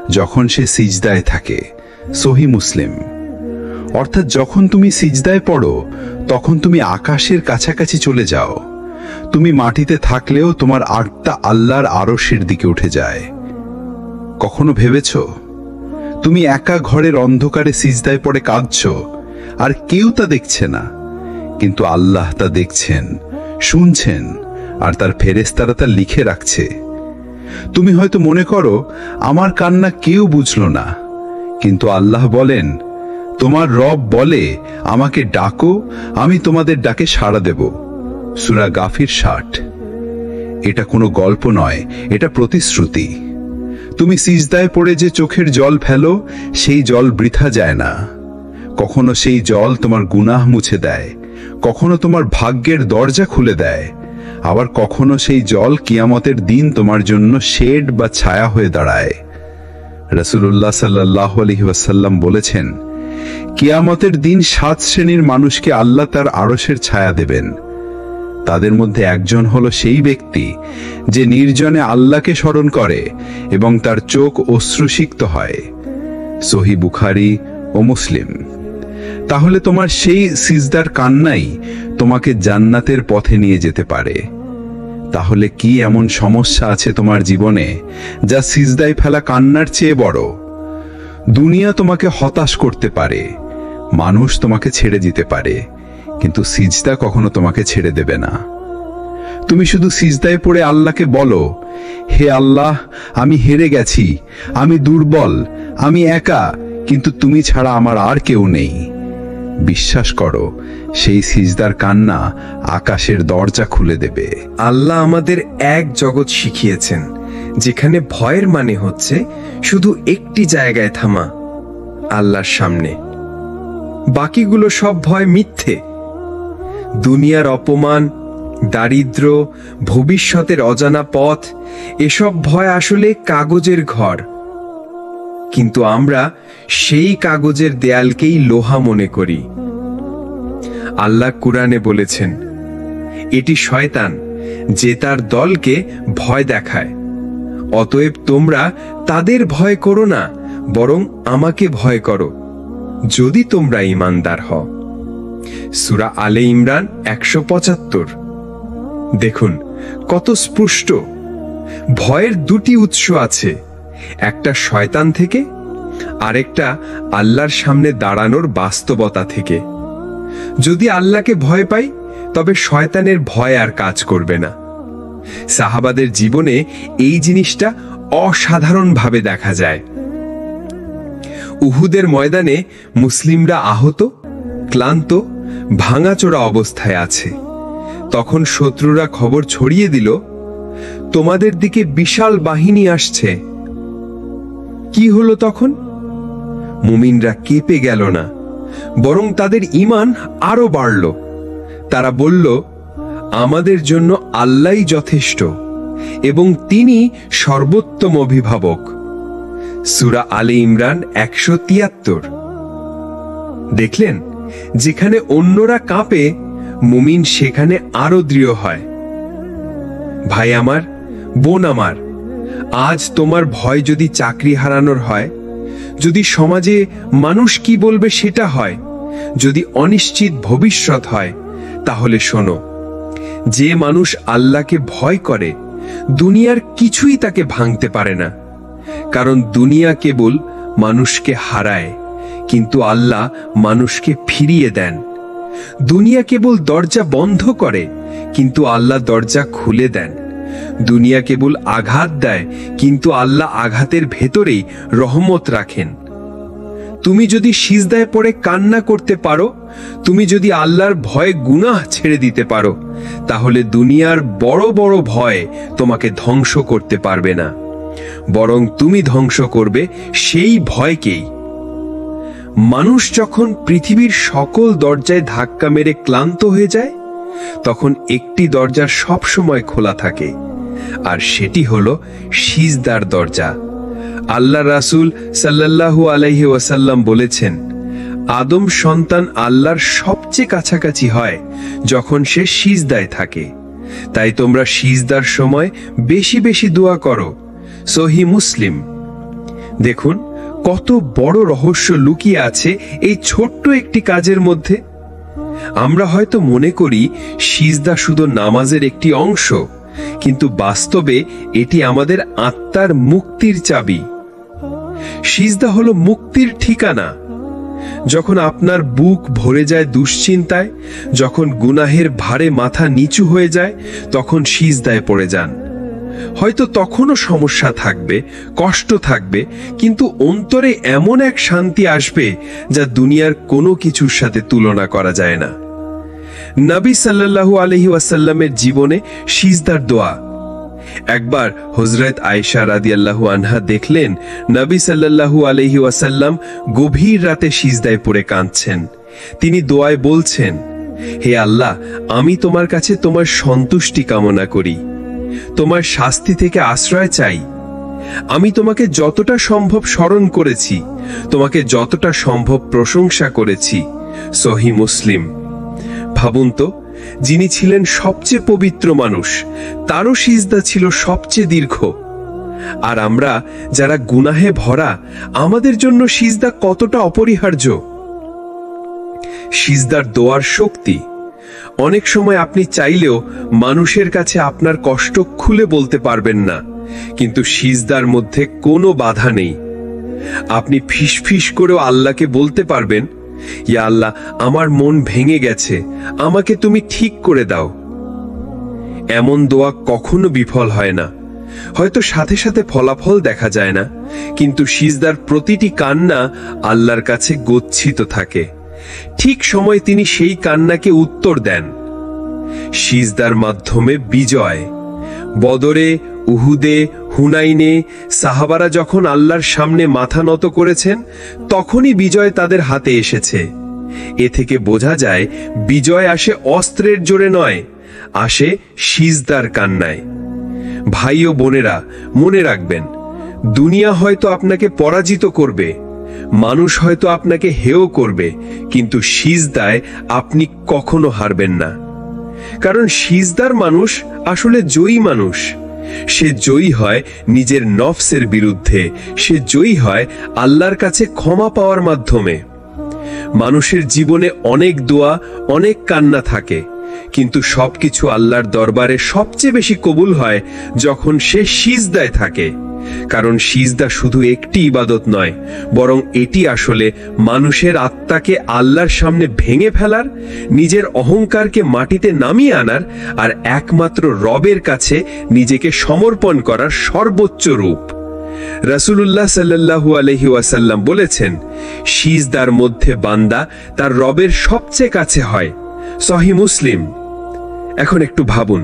যখন সে সিজদায় থাকে। সহিহ মুসলিম। অর্থাৎ যখন তুমি সিজদায় পড়ো তখন তুমি আকাশের কাছাকাছি চলে যাও। তুমি মাটিতে থাকলেও তোমার আত্মা আল্লাহর আরশের দিকে উঠে যায়। কখনো ভেবেছো তুমি একা ঘরের অন্ধকারে সিজদায় পড়ে কাঁদছো আর কেউ তা দেখছে না, কিন্তু আল্লাহ তা দেখছেন, শুনছেন আর তার ফেরেশতারা তা লিখে রাখছে। তুমি হয়তো মনে করো আমার কান্না কেউ বুঝলো না, কিন্তু আল্লাহ বলেন, তোমার রব বলে আমাকে ডাকো, আমি তোমাদের ডাকে সাড়া দেব। সূরা গাফির 60। এটা কোনো গল্প নয়, এটা প্রতিশ্রুতি। তুমি সিজদায় পড়ে যে চোখের জল ফেলো, সেই জল বৃথা যায় না। কখনো সেই জল তোমার গুনাহ মুছে দেয়, কখনো তোমার ভাগ্যের দরজা খুলে দেয়, আবার কখনো সেই জল কিয়ামতের দিন তোমার জন্য শেড বা ছায়া হয়ে দাঁড়ায়। রাসূলুল্লাহ সাল্লাল্লাহু আলাইহি ওয়াসাল্লাম বলেছেন, কিয়ামতের দিন 7 শ্রেণীর মানুষকে আল্লাহ তার আরশের ছায়া দেবেন। তাদের মধ্যে একজন হলো সেই ব্যক্তি যে নির্জনে আল্লাহকে স্মরণ করে এবং তার চোখ অশ্রুসিক্ত হয়। সহিহ বুখারী ও মুসলিম। তাহলে তোমার সেই সিজদার কান্নাই তোমাকে জান্নাতের পথে নিয়ে যেতে পারে। তাহলে কি এমন সমস্যা আছে তোমার জীবনে যা সিজদায় ফেলা কান্নার চেয়ে বড়? দুনিয়া তোমাকে হতাশ করতে পারে, মানুষ তোমাকে ছেড়ে দিতে পারে, কিন্তু সিজদা কখনো তোমাকে ছেড়ে দেবে না। তুমি শুধু সিজদায় পড়ে আল্লাহকে বলো, হে আল্লাহ, আমি হেরে গেছি, আমি দুর্বল, আমি একা, কিন্তু তুমি ছাড়া আমার আর কেউ নেই। বিশ্বাস করো, সেই সিজদার কান্না আকাশের দরজা খুলে দেবে। আল্লাহ আমাদের এক জগৎ শিখিয়েছেন, যেখানে ভয়ের মানে হচ্ছে শুধু একটি জায়গায় থামা, আল্লাহর সামনে। বাকিগুলো সব ভয় মিথ্যে। দুনিয়ার অপমান, দারিদ্র, ভবিষ্যতের অজানা পথ, এসব ভয় আসলে কাগজের ঘর। কিন্তু আমরা সেই কাগজের দেয়ালকেই লোহা মনে করি। আল্লাহ কুরআনে বলেছেন, এটি শয়তান যে তার দলকে ভয় দেখায়। অতএব তোমরা তাদের ভয় করো না, বরং আমাকে ভয় করো, যদি তোমরা ঈমানদার হও। সূরা আলে ইমরান 175। দেখুন কত স্পষ্ট। ভয়ের দুটি উৎস আছে, একটা শয়তান থেকে, আরেকটা আল্লাহর সামনে দাঁড়ানোর বাস্তবতা থেকে। যদি আল্লাহকে ভয় পাই, তবে শয়তানের ভয় আর কাজ করবে না। সাহাবাদের জীবনে এই জিনিসটা অসাধারণভাবে দেখা যায়। উহুদের ময়দানে মুসলিমরা আহত, ক্লান্ত, ভাঙাচোরা অবস্থায় আছে। তখন শত্রুরা খবর ছড়িয়ে দিল, তোমাদের দিকে বিশাল বাহিনী আসছে। কি হলো তখন? মুমিনরা কেঁপে গেল না, বরং তাদের ঈমান আরো বাড়ল। তারা বলল, আমাদের জন্য আল্লাহই যথেষ্ট এবং তিনি সর্বোত্তম অভিভাবক। সূরা আলে ইমরান 173। দেখলেন, যেখানে অন্যরা কাঁপে মুমিন সেখানে আরো দৃঢ় হয়। ভাই আমার, বোন আমার, আজ তোমার ভয় যদি চাকরি হারানোর হয়, যদি সমাজে মানুষ কি বলবে সেটা হয়, যদি অনিশ্চিত ভবিষ্যৎ হয়, তাহলে শোনো, যে মানুষ আল্লাহকে ভয় করে দুনিয়ার কিছুই তাকে ভাঙতে পারে না। কারণ দুনিয়া কেবল মানুষকে হারায়, কিন্তু আল্লাহ মানুষকে ফিরিয়ে দেন। দুনিয়া কেবল দরজা বন্ধ করে, কিন্তু আল্লাহ দরজা খুলে দেন। দুনিয়া কেবল আঘাত দেয়, কিন্তু আল্লাহ আঘাতের ভেতরেই রহমত রাখেন। তুমি যদি সিজদায় পড়ে কান্না করতে পারো, তুমি যদি আল্লাহর ভয়ে গুনাহ ছেড়ে দিতে পারো, তাহলে দুনিয়ার বড় বড় ভয় তোমাকে ধ্বংস করতে পারবে না, বরং তুমি ধ্বংস করবে সেই ভয়কেই। মানুষ যখন পৃথিবীর সকল দরজায় ধাক্কা মেরে ক্লান্ত হয়ে যায়, তখন একটি দরজা সব সময় খোলা থাকে, আর সেটি হলো সিজদার দরজা। আল্লাহ রাসূল সাল্লাল্লাহু আলাইহি ওয়াসাল্লাম বলেছেন, আদম সন্তান আল্লাহর সবচেয়ে কাছাকাছি হয় যখন সে সিজদায় থাকে। তাই তোমরা সিজদার সময় বেশি বেশি দোয়া করো। সহিহ মুসলিম। দেখুন কত বড় রহস্য লুকিয়ে আছে এই ছোট্ট একটি কাজের মধ্যে। আমরা হয়তো মনে করি সিজদা শুধু নামাজের একটি অংশ, কিন্তু বাস্তবে এটি আমাদের আত্মার মুক্তির চাবি। সিজদা হলো মুক্তির ঠিকানা। যখন আপনার বুক ভরে যায় দুশ্চিন্তায়, যখন গুনাহের ভারে মাথা নিচু হয়ে যায়, তখন সিজদায় পড়ে যান। হয়তো তখনও সমস্যা থাকবে, কষ্ট থাকবে, কিন্তু অন্তরে এমন এক শান্তি আসবে যা দুনিয়ার কোনো কিছুর সাথে তুলনা করা যায় না। নবী সাল্লাল্লাহু আলাইহি ওয়াসাল্লামের জীবনে সিজদার দোয়া। একবার হযরত আয়েশা রাদিয়াল্লাহু আনহা দেখলেন নবী সাল্লাল্লাহু আলাইহি ওয়াসাল্লাম গভীর রাতে সিজদায় পড়ে কাঁদছেন। তিনি দোয়ায় বলছেন, হে আল্লাহ, আমি তোমার কাছে তোমার সন্তুষ্টি কামনা করি, তোমার শাস্তি থেকে আশ্রয় চাই। আমি তোমাকে যতটা সম্ভব স্মরণ করেছি, তোমাকে যতটা সম্ভব প্রশংসা করেছি। সহিহ মুসলিম। ভাবুন তো, যিনি ছিলেন সবচেয়ে পবিত্র মানুষ, তারও সিজদা ছিল সবচেয়ে দীর্ঘ। আর আমরা যারা গুনাহে ভরা, আমাদের জন্য সিজদা কতটা অপরিহার্য। সিজদার দোয়ার শক্তি। অনেক সময় আপনি চাইলেও মানুষের কাছে আপনার কষ্ট খুলে বলতে পারবেন না, কিন্তু সিজদার মধ্যে কোনো বাধা নেই। আপনি ফিসফিস করেও আল্লাহকে বলতে পারবেন, ইয়া আল্লাহ, আমার মন ভেঙে গেছে, আমাকে তুমি ঠিক করে দাও। এমন দোয়া কখনো বিফল হয় না। হয়তো সাথে সাথে ফলাফল দেখা যায় না, কিন্তু সিজদার প্রতিটি কান্না আল্লাহর কাছে গচ্ছিত থাকে। ঠিক সময় তিনি সেই কান্নাকে উত্তর দেন। সিজদার মাধ্যমে বিজয়। বদরে, উহুদে, হুনাইনে সাহাবারা যখন আল্লাহর সামনে মাথা নত করেছেন, তখনই বিজয় তাদের হাতে এসেছে। এ থেকে বোঝা যায় বিজয় আসে অস্ত্রের জোরে নয়, আসে সিজদার কান্নায়। ভাই ও বোনেরা, মনে রাখবেন, দুনিয়া হয়তো আপনাকে পরাজিত করবে, মানুষ হয়তো আপনাকে হেয় করবে, কিন্তু সিজদায় আপনি কখনো হারবেন না। কারণ সিজদার মানুষ আসলে জয়ী মানুষ। সে জয়ী হয় নিজের নফসের বিরুদ্ধে, সে জয়ী হয় আল্লাহর কাছে ক্ষমা পাওয়ার মাধ্যমে। মানুষের জীবনে অনেক দোয়া, অনেক কান্না থাকে, কিন্তু সবকিছু আল্লাহর দরবারে সবচেয়ে বেশি কবুল হয় যখন সে সিজদায় থাকে। কারণ সিজদা শুধু একটি ইবাদত নয়, বরং এটি আসলে মানুষের আত্মাকে আল্লাহর সামনে ভেঙে ফেলার, নিজের অহংকারকে মাটিতে নামিয়ে আনার, আর একমাত্র রবের কাছে নিজেকে সমর্পণ করার সর্বোচ্চ রূপ। রাসূলুল্লাহ সাল্লাল্লাহু আলাইহি ওয়াসাল্লাম বলেছেন, সিজদার মধ্যে বান্দা তার রবের সবচেয়ে কাছে হয়। সহিহ মুসলিম। এখন একটু ভাবুন,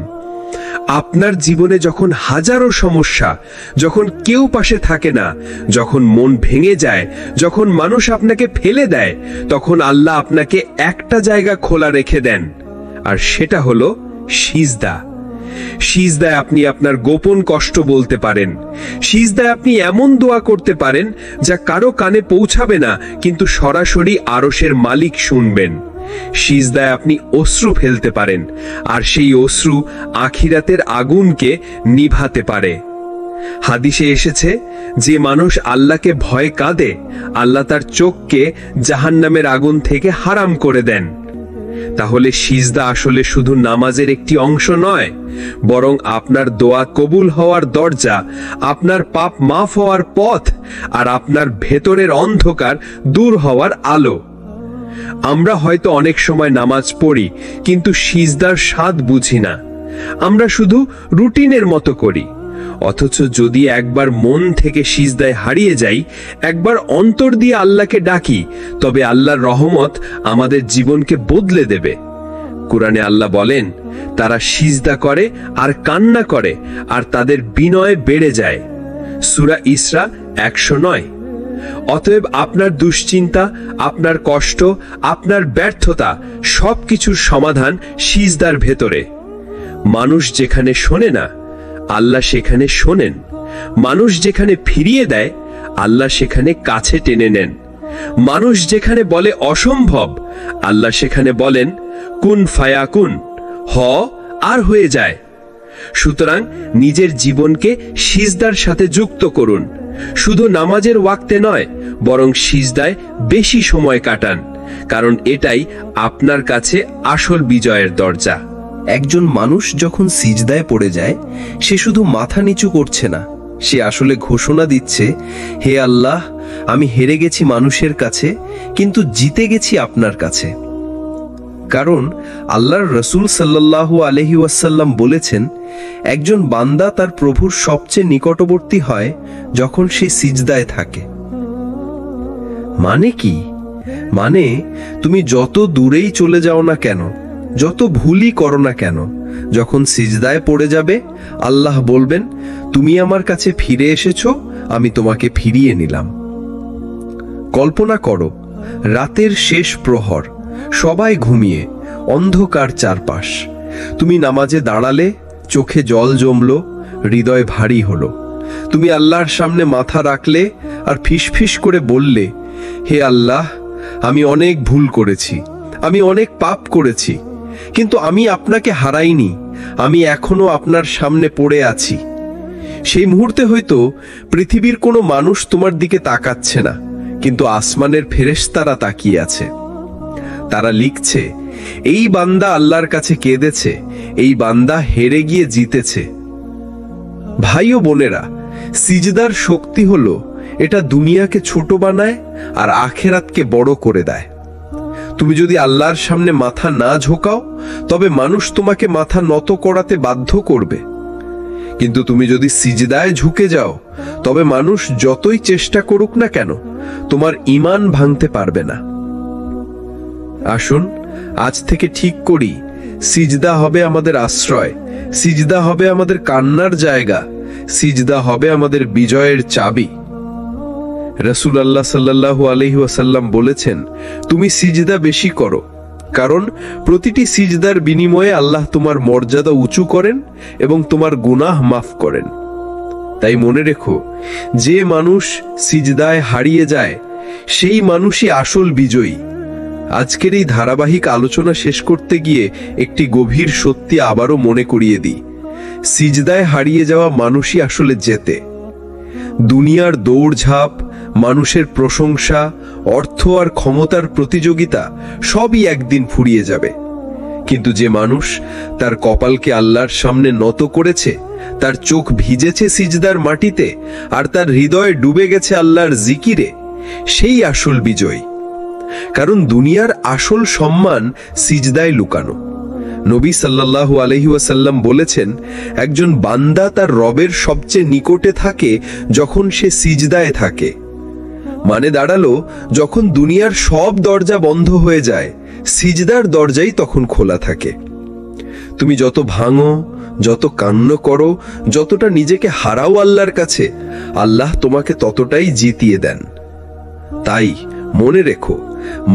আপনার জীবনে যখন হাজারো সমস্যা, যখন কেউ পাশে থাকে না, যখন মন ভেঙে যায়, যখন মানুষ আপনাকে ফেলে দেয়, তখন আল্লাহ আপনাকে একটা জায়গা খোলা রেখে দেন, আর সেটা হলো সিজদা। সিজদায় আপনি আপনার গোপন কষ্ট বলতে পারেন। সিজদায় আপনি এমন দোয়া করতে পারেন যা কারো কানে পৌঁছাবে না, কিন্তু সরাসরি আরশের মালিক শুনবেন। সিজদায় আপনি অশ্রু ফেলতে পারেন, আর সেই অশ্রু আখিরাতের আগুনকে নিভাতে পারে। হাদিসে এসেছে, যে মানুষ আল্লাহকে ভয় কাঁদে, আল্লাহ তার চোখকে জাহান্নামের আগুন থেকে হারাম করে দেন। তাহলে সিজদা আসলে শুধু নামাজের একটি অংশ নয়, বরং আপনার দোয়া কবুল হওয়ার দরজা, আপনার পাপ মাফ হওয়ার পথ, আর আপনার ভেতরের অন্ধকার দূর হওয়ার আলো। আমরা হয়তো অনেক সময় নামাজ পড়ি, কিন্তু সিজদার স্বাদ বুঝি না। আমরা শুধু রুটিনের মতো করি। অথচ যদি একবার মন থেকে সিজদায় হারিয়ে যাই, একবার অন্তর দিয়ে আল্লাহকে ডাকি, তবে আল্লাহর রহমত আমাদের জীবনকে বদলে দেবে। কুরআনে আল্লাহ বলেন, তারা সিজদা করে আর কান্না করে, আর তাদের বিনয় বেড়ে যায়। সূরা ইসরা 109। অতএব আপনার দুশ্চিন্তা, আপনার কষ্ট, আপনার ব্যর্থতা, সবকিছুর সমাধান সিজদার ভেতরে। মানুষ যেখানে শোনে না, আল্লাহ সেখানে শোনেন। মানুষ যেখানে ফিরিয়ে দেয়, আল্লাহ সেখানে কাছে টেনে নেন। মানুষ যেখানে বলে অসম্ভব, আল্লাহ সেখানে বলেন কুন ফায়াকুন, হ আর হয়ে যায়। সুতরাং নিজের জীবনকে সিজদার সাথে যুক্ত করুন। শুধু নামাজের ওয়াক্তে নয়, বরং সিজদায় বেশি সময় কাটান, কারণ এটাই আপনার কাছে আসল বিজয়ের দরজা। একজন মানুষ যখন সিজদায় পড়ে যায়, সে শুধু মাথা নিচু করছে না, সে আসলে ঘোষণা দিচ্ছে, হে আল্লাহ, আমি হেরে গেছি মানুষের কাছে, কিন্তু জিতে গেছি আপনার কাছে। কারণ আল্লাহর রাসূল সাল্লাল্লাহু আলাইহি ওয়াসাল্লাম বলেছেন, একজন বান্দা তার প্রভুর সবচেয়ে নিকটবর্তী হয় যখন সে সিজদায় থাকে। মানে কি? মানে তুমি যত দূরেই চলে যাও না কেন, যত ভুলই করো না কেন, যখন সিজদায় পড়ে যাবে, আল্লাহ বলবেন, তুমি আমার কাছে ফিরে এসেছো, আমি তোমাকে ফিরিয়ে নিলাম। কল্পনা করো, রাতের শেষ প্রহর, সবাই ঘুমিয়ে, অন্ধকার চারপাশ। তুমি নামাজে দাঁড়ালে, চোখে জল জমলো, হৃদয় ভারী হলো। তুমি আল্লাহর সামনে মাথা রাখলে আর ফিসফিস করে বললে, হে আল্লাহ, আমি অনেক ভুল করেছি, আমি অনেক পাপ করেছি, কিন্তু আমি আপনাকে হারাইনি, আমি এখনো আপনার সামনে পড়ে আছি। সেই মুহূর্তে হয়তো পৃথিবীর কোনো মানুষ তোমার দিকে তাকাচ্ছে না, কিন্তু আসমানের ফেরেশতারা তাকিয়ে আছে। তারা লিখছে, এই বান্দা আল্লাহর কাছে কেঁদেছে, এই বান্দা হেরে গিয়ে জিতেছে। ভাই ও বোনেরা, সিজদার শক্তি হলো, এটা দুনিয়াকে ছোট বানায় আর আখেরাতকে বড় করে দেয়। তুমি যদি আল্লাহর সামনে মাথা না ঝোকাও, তবে মানুষ তোমাকে মাথা নত করাতে বাধ্য করবে। কিন্তু তুমি যদি সিজদায় ঝুঁকে যাও, তবে মানুষ যতই চেষ্টা করুক না কেন, তোমার ঈমান ভাঙতে পারবে না। আসুন আজ থেকে ঠিক করি, সিজদা হবে আমাদের আশ্রয়, সিজদা হবে আমাদের কান্নার জায়গা, সিজদা হবে আমাদের বিজয়ের চাবি। রাসূলুল্লাহ সাল্লাল্লাহু আলাইহি ওয়াসাল্লাম বলেছেন, তুমি সিজদা বেশি করো, কারণ প্রতিটি সিজদার বিনিময়ে আল্লাহ তোমার মর্যাদা উঁচু করেন এবং তোমার গুনাহ মাফ করেন। তাই মনে রেখো, যে মানুষ সিজদায় হারিয়ে যায়, সেই মানুষই আসল বিজয়ী। আজকের এই ধারাবাহিক আলোচনা শেষ করতে গিয়ে একটি গভীর সত্যি আবারও মনে করিয়ে দিই, সিজদায় হারিয়ে যাওয়া মানুষই আসলে জেতে। দুনিয়ার দৌড়ঝাঁপ, মানুষের প্রশংসা, অর্থ আর ক্ষমতার প্রতিযোগিতা সবই একদিন ফুরিয়ে যাবে, কিন্তু যে মানুষ তার কপালকে আল্লাহর সামনে নত করেছে, তার চোখ ভিজেছে সিজদার মাটিতে, আর তার হৃদয়ে ডুবে গেছে আল্লাহর জিকিরে, সেই আসল বিজয়ী। কারণ দুনিয়ার আসল সম্মান সিজদায় লুকানো। নবী সাল্লাল্লাহু আলাইহি ওয়াসাল্লাম বলেছেন, একজন বান্দা তার রবের সবচেয়ে নিকটে থাকে যখন সে সিজদায় থাকে। মানে দাঁড়ালো, যখন দুনিয়ার সব দরজা বন্ধ হয়ে যায়, সিজদার দরজাই তখন খোলা থাকে। তুমি যত ভাঙো, যত কান্না করো, যতটা নিজেকে হারাও আল্লাহর কাছে, আল্লাহ তোমাকে ততটাই জিতিয়ে দেন। তাই মনে রেখো,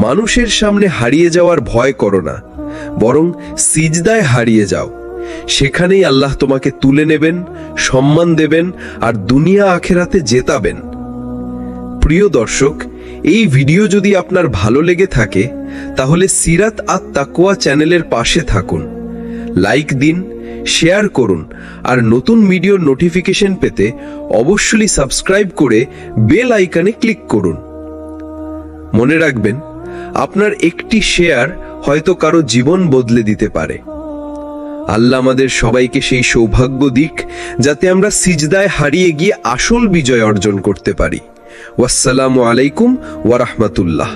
মানুষের সামনে হারিয়ে যাওয়ার ভয় করো না, বরং সিজদায় হারিয়ে যাও। সেখানেই আল্লাহ তোমাকে তুলে নেবেন, সম্মান দেবেন আর দুনিয়া আখেরাতে জেতাবেন। প্রিয় দর্শক, এই ভিডিও যদি আপনার ভালো লেগে থাকে তাহলে সিরাত আত তাকওয়া চ্যানেলের পাশে থাকুন, লাইক দিন, শেয়ার করুন আর নতুন ভিডিওর নোটিফিকেশন পেতে অবশ্যই সাবস্ক্রাইব করে বেল আইকনে ক্লিক করুন। মনে রাখবেন, আপনার একটি শেয়ার হয়তো কারো জীবন বদলে দিতে পারে। আল্লাহ আমাদের সবাইকে সেই সৌভাগ্য দিক যাতে আমরা সিজদায় হারিয়ে গিয়ে আসল বিজয় অর্জন করতে পারি। ওয়াসসালামু আলাইকুম ওয়া রাহমাতুল্লাহ।